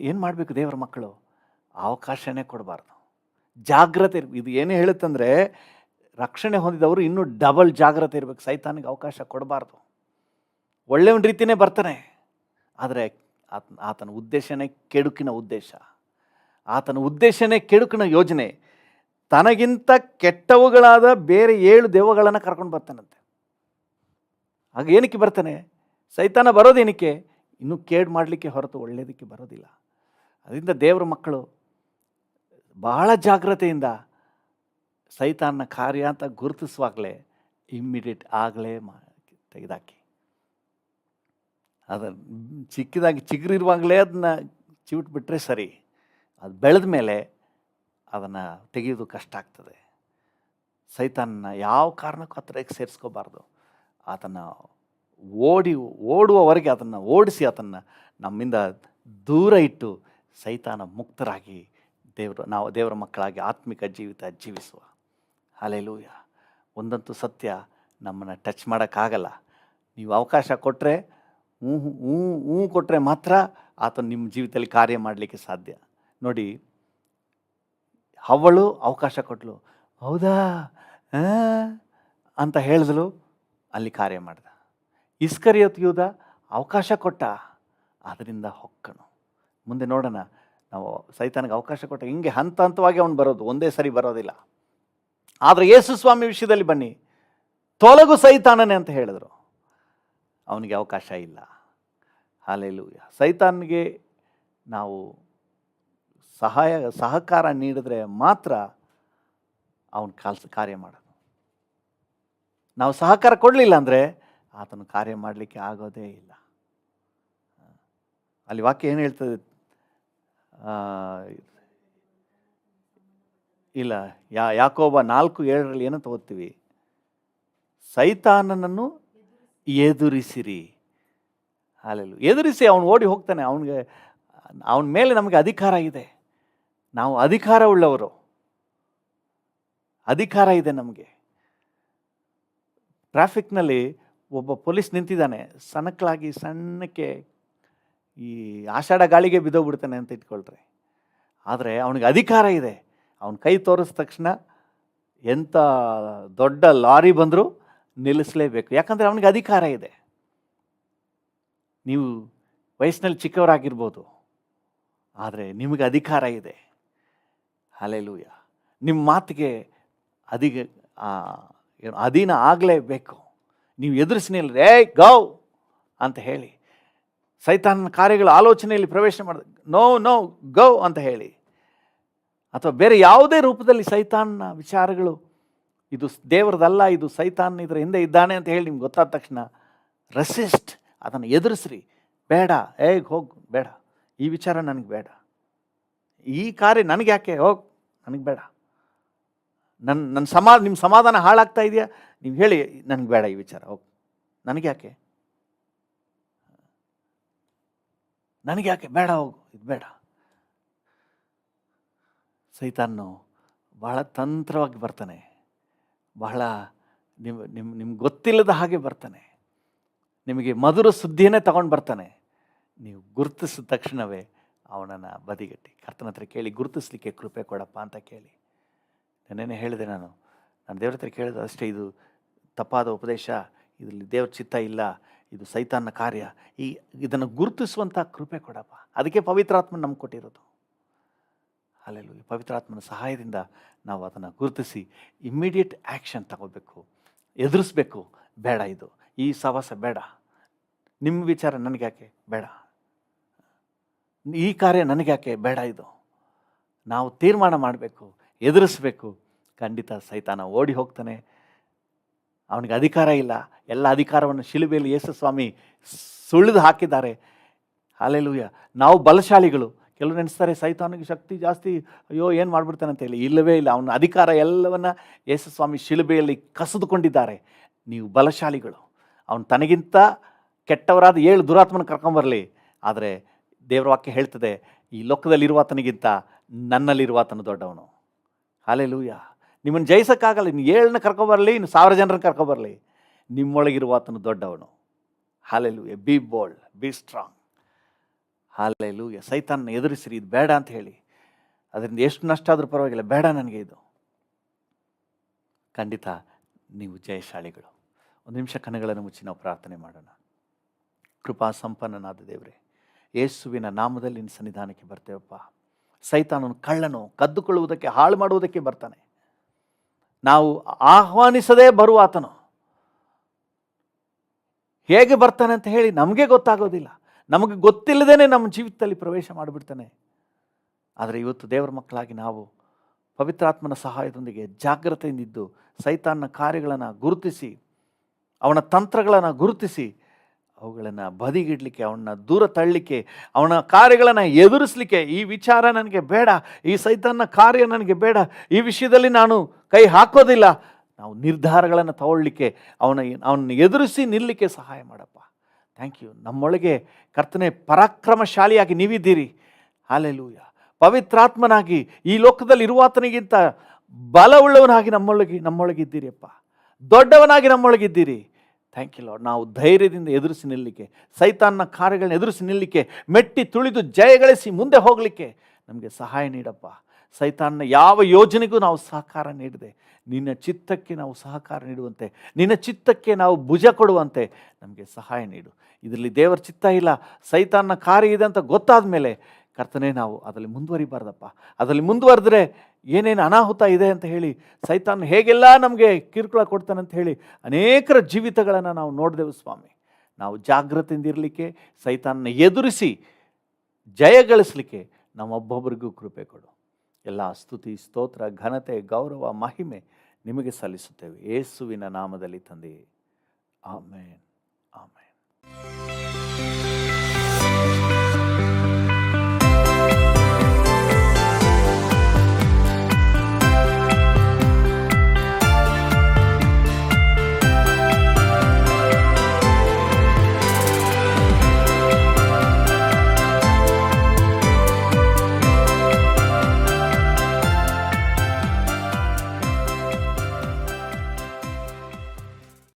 ಏನು ಮಾಡಬೇಕು ದೇವರ ಮಕ್ಕಳು? ಅವಕಾಶನೇ ಕೊಡಬಾರ್ದು, ಜಾಗ್ರತೆ ಇದು ಏನೇ ಹೇಳುತ್ತಂದರೆ, ರಕ್ಷಣೆ ಹೊಂದಿದವರು ಇನ್ನೂ ಡಬಲ್ ಜಾಗ್ರತೆ ಇರಬೇಕು. ಸೈತಾನಿಗೆ ಅವಕಾಶ ಕೊಡಬಾರ್ದು. ಒಳ್ಳೆಯ ಒಂದು ರೀತಿಯೇ ಬರ್ತಾನೆ, ಆದರೆ ಆತನ ಉದ್ದೇಶನೇ ಕೆಡುಕಿನ ಉದ್ದೇಶ. ಆತನ ಉದ್ದೇಶನೇ ಕೆಡುಕಿನ ಯೋಜನೆ. ತನಗಿಂತ ಕೆಟ್ಟವುಗಳಾದ ಬೇರೆ 7 ದೆವ್ವಗಳನ್ನು ಕರ್ಕೊಂಡು ಬರ್ತಾನಂತೆ. ಆಗ ಏನಕ್ಕೆ ಬರ್ತಾನೆ? ಸೈತಾನ ಬರೋದೇನಕ್ಕೆ? ಇನ್ನೂ ಕೇಡು ಮಾಡಲಿಕ್ಕೆ ಹೊರತು ಒಳ್ಳೆಯದಕ್ಕೆ ಬರೋದಿಲ್ಲ. ಅದರಿಂದ ದೇವರ ಮಕ್ಕಳು ಬಹಳ ಜಾಗ್ರತೆಯಿಂದ ಸೈತಾನ ಕಾರ್ಯ ಅಂತ ಗುರುತಿಸುವಾಗಲೇ ಇಮ್ಮಿಡಿಯೇಟ್ ಆಗಲೇ ತೆಗೆದಾಕಿ. ಅದನ್ನು ಚಿಕ್ಕದಾಗಿ ಚಿಗುರಿರುವಾಗಲೇ ಅದನ್ನ ಚಿವಿಟ್ಬಿಟ್ರೆ ಸರಿ. ಅದು ಬೆಳೆದ ಮೇಲೆ ಅದನ್ನು ತೆಗೆಯೋದು ಕಷ್ಟ ಆಗ್ತದೆ. ಸೈತಾನನ ಯಾವ ಕಾರಣಕ್ಕೂ ಹತ್ತಿರಕ್ಕೆ ಸೇರಿಸ್ಕೋಬಾರ್ದು. ಆತನ ಓಡುವವರೆಗೆ ಅದನ್ನು ಓಡಿಸಿ ಆತನ್ನು ನಮ್ಮಿಂದ ದೂರ ಇಟ್ಟು ಸೈತಾನ ಮುಕ್ತರಾಗಿ ನಾವು ದೇವರ ಮಕ್ಕಳಾಗಿ ಆತ್ಮಿಕ ಜೀವಿತ ಜೀವಿಸುವ. ಹಲ್ಲೆಲೂಯಾ. ಒಂದಂತೂ ಸತ್ಯ, ನಮ್ಮನ್ನು ಟಚ್ ಮಾಡೋಕ್ಕಾಗಲ್ಲ. ನೀವು ಅವಕಾಶ ಕೊಟ್ಟರೆ, ಹ್ಞೂ ಕೊಟ್ಟರೆ ಮಾತ್ರ ಆತನು ನಿಮ್ಮ ಜೀವಿತದಲ್ಲಿ ಕಾರ್ಯ ಮಾಡಲಿಕ್ಕೆ ಸಾಧ್ಯ. ನೋಡಿ, ಅವಳು ಅವಕಾಶ ಕೊಟ್ಟಳು, ಹೌದಾ ಅಂತ ಹೇಳಿದಳು, ಅಲ್ಲಿ ಕಾರ್ಯ ಮಾಡ್ದ. ಇಸ್ಕರಿಯೋತ್ ಯೂದ ಅವಕಾಶ ಕೊಟ್ಟ, ಅದರಿಂದ ಹೊಕ್ಕನು. ಮುಂದೆ ನೋಡೋಣ. ನಾವು ಸೈತಾನಿಗೆ ಅವಕಾಶ ಕೊಟ್ಟ ಹಿಂಗೆ ಹಂತ ಹಂತವಾಗಿ ಅವನು ಬರೋದು, ಒಂದೇ ಸರಿ ಬರೋದಿಲ್ಲ. ಆದರೆ ಯೇಸು ಸ್ವಾಮಿ ವಿಷಯದಲ್ಲಿ ಬನ್ನಿ, ತೊಲಗು ಸೈತಾನನೇ ಅಂತ ಹೇಳಿದ್ರು, ಅವನಿಗೆ ಅವಕಾಶ ಇಲ್ಲ. ಹಲ್ಲೆಲೂಯಾ. ಸೈತಾನಿಗೆ ನಾವು ಸಹಕಾರ ನೀಡಿದ್ರೆ ಮಾತ್ರ ಅವನು ಕಾರ್ಯ ಮಾಡೋದು. ನಾವು ಸಹಕಾರ ಕೊಡಲಿಲ್ಲ ಅಂದರೆ ಆತನು ಕಾರ್ಯ ಮಾಡಲಿಕ್ಕೆ ಆಗೋದೇ ಇಲ್ಲ. ಅಲ್ಲಿ ವಾಕ್ಯ ಏನು ಹೇಳ್ತದೆ? ಇಲ್ಲ, ಯಾಕೋಬ 4:7 ಏನಂತ ಓದ್ತೀವಿ? ಸೈತಾನನನ್ನು ಎದುರಿಸಿರಿ. ಹಲ್ಲೆಲೂಯಾ. ಎದುರಿಸಿ ಅವನು ಓಡಿ ಹೋಗ್ತಾನೆ. ಅವನ ಮೇಲೆ ನಮಗೆ ಅಧಿಕಾರ ಇದೆ. ನಾವು ಅಧಿಕಾರವುಳ್ಳವರು. ಅಧಿಕಾರ ಇದೆ ನಮಗೆ. ಟ್ರಾಫಿಕ್ನಲ್ಲಿ ಒಬ್ಬ ಪೊಲೀಸ್ ನಿಂತಿದ್ದಾನೆ, ಸಣ್ಣಕ್ಕೆ ಈ ಆಷಾಢ ಗಾಳಿಗೆ ಬಿದ್ದೋಗ್ಬಿಡ್ತಾನೆ ಅಂತ ಇಟ್ಕೊಳ್ರಿ. ಆದರೆ ಅವನಿಗೆ ಅಧಿಕಾರ ಇದೆ. ಅವನ ಕೈ ತೋರಿಸಿದ ತಕ್ಷಣ ಎಂಥ ದೊಡ್ಡ ಲಾರಿ ಬಂದರೂ ನಿಲ್ಲಿಸಲೇಬೇಕು, ಯಾಕಂದರೆ ಅವನಿಗೆ ಅಧಿಕಾರ ಇದೆ. ನೀವು ವಯಸ್ಸಿನಲ್ಲಿ ಚಿಕ್ಕವರಾಗಿರ್ಬೋದು, ಆದರೆ ನಿಮಗೆ ಅಧಿಕಾರ ಇದೆ. ಹಲ್ಲೆಲೂಯಾ. ನಿಮ್ಮ ಮಾತಿಗೆ ಅಧೀನ ಆಗಲೇಬೇಕು. ನೀವು ಎದುರಿಸಿ ನಿಲ್ಲರೆ, ಗೌ ಅಂತ ಹೇಳಿ, ಸೈತಾನನ ಕಾರ್ಯಗಳ ಆಲೋಚನೆಯಲ್ಲಿ ಪ್ರವೇಶ ಮಾಡಿದ ನೋ ಗೌ ಅಂತ ಹೇಳಿ, ಅಥವಾ ಬೇರೆ ಯಾವುದೇ ರೂಪದಲ್ಲಿ ಸೈತಾನನ ವಿಚಾರಗಳು ಇದು ದೇವರದಲ್ಲ, ಇದು ಸೈತಾನ ಇದರ ಹಿಂದೆ ಇದ್ದಾನೆ ಅಂತ ಹೇಳಿ ನಿಮ್ಗೆ ಗೊತ್ತಾದ ತಕ್ಷಣ ರೆಸಿಸ್ಟ್, ಅದನ್ನು ಎದುರಿಸ್ರಿ. ಬೇಡ, ಹೋಗು, ಬೇಡ, ಈ ವಿಚಾರ ನನಗೆ ಬೇಡ, ಈ ಕಾರ್ಯ ನನಗೆ ಯಾಕೆ, ಹೋಗು, ನನಗೆ ಬೇಡ, ನಿಮ್ಮ ಸಮಾಧಾನ ಹಾಳಾಗ್ತಾ ಇದೆಯಾ, ನೀವು ಹೇಳಿ, ನನಗೆ ಬೇಡ ಈ ವಿಚಾರ, ಹೋಗು, ನನಗೆ ಯಾಕೆ ಬೇಡ, ಹೋಗು, ಇದು ಬೇಡ. ಸೈತಾನು ಬಹಳ ತಂತ್ರವಾಗಿ ಬರ್ತಾನೆ, ಬಹಳ ನಿಮ್ಗೆ ಗೊತ್ತಿಲ್ಲದ ಹಾಗೆ ಬರ್ತಾನೆ, ನಿಮಗೆ ಮಧುರ ಸುದ್ದಿಯನ್ನೇ ತಗೊಂಡು ಬರ್ತಾನೆ. ನೀವು ಗುರುತಿಸಿದ ತಕ್ಷಣವೇ ಅವನನ್ನು ಬದಿಗಟ್ಟಿ ಕರ್ತನ ಹತ್ರ ಕೇಳಿ, ಗುರುತಿಸ್ಲಿಕ್ಕೆ ಕೃಪೆ ಕೊಡಪ್ಪ ಅಂತ ಕೇಳಿ. ನೆನ್ನೆ ಹೇಳಿದೆ, ನಾನು ದೇವ್ರ ಹತ್ರ ಕೇಳಿದೆ ಅಷ್ಟೇ, ಇದು ತಪ್ಪಾದ ಉಪದೇಶ, ಇದರಲ್ಲಿ ದೇವ್ರ ಚಿತ್ತ ಇಲ್ಲ, ಇದು ಸೈತಾನ ಕಾರ್ಯ, ಇದನ್ನು ಗುರುತಿಸುವಂಥ ಕೃಪೆ ಕೊಡಪ್ಪ. ಅದಕ್ಕೆ ಪವಿತ್ರಾತ್ಮ ನಮ್ಗೆ ಕೊಟ್ಟಿರೋದು. ಹಲ್ಲೆಲೂಯಾ. ಪವಿತ್ರಾತ್ಮನ ಸಹಾಯದಿಂದ ನಾವು ಅದನ್ನು ಗುರುತಿಸಿ ಇಮ್ಮಿಡಿಯೇಟ್ ಆ್ಯಕ್ಷನ್ ತಗೋಬೇಕು, ಎದುರಿಸ್ಬೇಕು. ಬೇಡ, ಇದು ಈ ಸವಾಸ ಬೇಡ, ನಿಮ್ಮ ವಿಚಾರ ನನಗೆ ಯಾಕೆ ಬೇಡ, ಈ ಕಾರ್ಯ ನನಗೆ ಯಾಕೆ ಬೇಡ, ಇದು ನಾವು ತೀರ್ಮಾನ ಮಾಡಬೇಕು, ಎದುರಿಸ್ಬೇಕು. ಖಂಡಿತ ಸೈತಾನ ಓಡಿ ಹೋಗ್ತಾನೆ. ಅವನಿಗೆ ಅಧಿಕಾರ ಇಲ್ಲ. ಎಲ್ಲ ಅಧಿಕಾರವನ್ನು ಶಿಲುಬೆಯಲ್ಲಿ ಯೇಸು ಸ್ವಾಮಿ ಸುಳಿದು ಹಾಕಿದ್ದಾರೆ. ಹಲ್ಲೆಲೂಯಾ. ನಾವು ಬಲಶಾಲಿಗಳು, ಕೆಲವರು ನೆನೆಸ್ತಾರೆ ಸೈತಾನಿಗೆ ಶಕ್ತಿ ಜಾಸ್ತಿ, ಅಯ್ಯೋ ಏನು ಮಾಡಿಬಿಡ್ತಾನೆ ಅಂತ ಹೇಳಿ. ಇಲ್ಲವೇ ಇಲ್ಲ. ಅವನ ಅಧಿಕಾರ ಎಲ್ಲವನ್ನ ಯೇಸು ಸ್ವಾಮಿ ಶಿಲುಬೆಯಲ್ಲಿ ಕಸಿದುಕೊಂಡಿದ್ದಾರೆ. ನೀವು ಬಲಶಾಲಿಗಳು. ಅವನು ತನಗಿಂತ ಕೆಟ್ಟವರಾದ 7 ದುರಾತ್ಮನ ಕರ್ಕೊಂಬರಲಿ, ಆದರೆ ದೇವರ ವಾಕ್ಯ ಹೇಳ್ತದೆ, ಈ ಲೋಕದಲ್ಲಿರುವಾತನಿಗಿಂತ ನನ್ನಲ್ಲಿರುವಾತನು ದೊಡ್ಡವನು. ಹಾಲೆಲೂಯ. ನಿಮ್ಮನ್ನು ಜಯಿಸೋಕ್ಕಾಗಲ್ಲ. ಇನ್ನು 7ನ ಕರ್ಕೊಬರಲಿ, ಇನ್ನು 1000 ಜನರನ್ನು ಕರ್ಕೊಬರಲಿ, ನಿಮ್ಮೊಳಗಿರುವಾತನು ದೊಡ್ಡವನು. Hallelujah. B bold, be strong. Hallelujah. ಸೈತಾನನ ಎದುರಿಸಿರಿ, ಇದು ಬೇಡ ಅಂತ ಹೇಳಿ. ಅದರಿಂದ ಎಷ್ಟು ನಷ್ಟ ಆದರೂ ಪರವಾಗಿಲ್ಲ, ಬೇಡ ನನಗೆ ಇದು. ಖಂಡಿತ ನೀವು ಜಯಶಾಲಿಗಳು. ಒಂದು ನಿಮಿಷ ಕಣ್ಣುಗಳನ್ನು ಮುಚ್ಚಿ ನಾವು ಪ್ರಾರ್ಥನೆ ಮಾಡೋಣ. ಕೃಪಾ ಸಂಪನ್ನನಾದ ದೇವರೇ, ಯೇಸುವಿನ ನಾಮದಲ್ಲಿ ನಿನ್ನ ಸನ್ನಿಧಾನಕ್ಕೆ ಬರ್ತೇವಪ್ಪ. ಸೈತಾನನು ಕಳ್ಳನು, ಕದ್ದುಕೊಳ್ಳುವುದಕ್ಕೆ, ಹಾಳು ಮಾಡುವುದಕ್ಕೆ ಬರ್ತಾನೆ. ನಾವು ಆಹ್ವಾನಿಸದೇ ಬರುವ ಆತನು ಹೇಗೆ ಬರ್ತಾನೆ ಅಂತ ಹೇಳಿ ನಮಗೆ ಗೊತ್ತಾಗೋದಿಲ್ಲ. ನಮಗೆ ಗೊತ್ತಿಲ್ಲದೇನೆ ನಮ್ಮ ಜೀವಿತದಲ್ಲಿ ಪ್ರವೇಶ ಮಾಡಿಬಿಡ್ತಾನೆ. ಆದರೆ ಇವತ್ತು ದೇವರ ಮಕ್ಕಳಾಗಿ ನಾವು ಪವಿತ್ರಾತ್ಮನ ಸಹಾಯದೊಂದಿಗೆ ಜಾಗ್ರತೆಯಿಂದಿದ್ದು ಸೈತಾನನ ಕಾರ್ಯಗಳನ್ನು ಗುರುತಿಸಿ, ಅವನ ತಂತ್ರಗಳನ್ನು ಗುರುತಿಸಿ, ಅವುಗಳನ್ನು ಬದಿಗಿಡಲಿಕ್ಕೆ, ಅವನ್ನ ದೂರ ತಳ್ಳಲಿಕ್ಕೆ, ಅವನ ಕಾರ್ಯಗಳನ್ನು ಎದುರಿಸಲಿಕ್ಕೆ, ಈ ವಿಚಾರ ನನಗೆ ಬೇಡ, ಈ ಸೈತಾನನ ಕಾರ್ಯ ನನಗೆ ಬೇಡ, ಈ ವಿಷಯದಲ್ಲಿ ನಾನು ಕೈ ಹಾಕೋದಿಲ್ಲ, ನಾವು ನಿರ್ಧಾರಗಳನ್ನು ತಗೊಳ್ಳಿಕ್ಕೆ, ಅವನನ್ನು ಎದುರಿಸಿ ನಿಲ್ಲಲಿಕ್ಕೆ ಸಹಾಯ ಮಾಡಪ್ಪ. Thank you. ನಮ್ಮೊಳಗೆ ಕರ್ತನೆ ಪರಾಕ್ರಮಶಾಲಿಯಾಗಿ ನೀವಿದ್ದೀರಿ. ಹಾಲೆಲೂಯ. ಪವಿತ್ರಾತ್ಮನಾಗಿ ಈ ಲೋಕದಲ್ಲಿ ಇರುವಾತನಿಗಿಂತ ಬಲವುಳ್ಳವನಾಗಿ ನಮ್ಮೊಳಗಿದ್ದೀರಿಯಪ್ಪ. ದೊಡ್ಡವನಾಗಿ ನಮ್ಮೊಳಗಿದ್ದೀರಿ. Thank you Lord. ನಾವು ಧೈರ್ಯದಿಂದ ಎದುರಿಸಿ ನಿಲ್ಲಲಿಕ್ಕೆ, ಸೈತಾನನ ಕಾರ್ಯಗಳನ್ನ ಎದುರಿಸಿ ನಿಲ್ಲಲಿಕ್ಕೆ, ಮೆಟ್ಟಿ ತುಳಿದು ಜಯಗಳಿಸಿ ಮುಂದೆ ಹೋಗಲಿಕ್ಕೆ ನಮಗೆ ಸಹಾಯ ನೀಡಪ್ಪ. ಸೈತಾನನ ಯಾವ ಯೋಜನೆಗೂ ನಾವು ಸಹಕಾರ ನೀಡದೆ ನಿನ್ನ ಚಿತ್ತಕ್ಕೆ ನಾವು ಸಹಕಾರ ನೀಡುವಂತೆ, ನಿನ್ನ ಚಿತ್ತಕ್ಕೆ ನಾವು ಭುಜ ಕೊಡುವಂತೆ ನಮಗೆ ಸಹಾಯ ನೀಡು. ಇದರಲ್ಲಿ ದೇವರ ಚಿತ್ತ ಇಲ್ಲ, ಸೈತಾನನ ಕಾರ್ಯ ಇದೆ ಅಂತ ಗೊತ್ತಾದ ಮೇಲೆ ಕರ್ತನೆ ನಾವು ಅದರಲ್ಲಿ ಮುಂದುವರಿಬಾರ್ದಪ್ಪ. ಅದರಲ್ಲಿ ಮುಂದುವರೆದ್ರೆ ಏನೇನು ಅನಾಹುತ ಇದೆ ಅಂತ ಹೇಳಿ, ಸೈತಾನ ಹೇಗೆಲ್ಲ ನಮಗೆ ಕಿರುಕುಳ ಕೊಡ್ತಾನೆ ಅಂತ ಹೇಳಿ ಅನೇಕರ ಜೀವಿತಗಳನ್ನು ನಾವು ನೋಡಿದೆವು ಸ್ವಾಮಿ. ನಾವು ಜಾಗೃತಿಯಿಂದ ಇರಲಿಕ್ಕೆ, ಸೈತಾನನ ಎದುರಿಸಿ ಜಯಗಳಿಸಲಿಕ್ಕೆ ನಮ್ಮೊಬ್ಬೊಬ್ಬರಿಗೂ ಕೃಪೆ ಕೊಡು. ಎಲ್ಲ ಸ್ತುತಿ, ಸ್ತೋತ್ರ, ಘನತೆ, ಗೌರವ, ಮಹಿಮೆ ನಿಮಗೆ ಸಲ್ಲಿಸುತ್ತೇವೆ ಯೇಸುವಿನ ನಾಮದಲ್ಲಿ ತಂದೆಯೇ. ಆಮೇನ್, ಆಮೇನ್.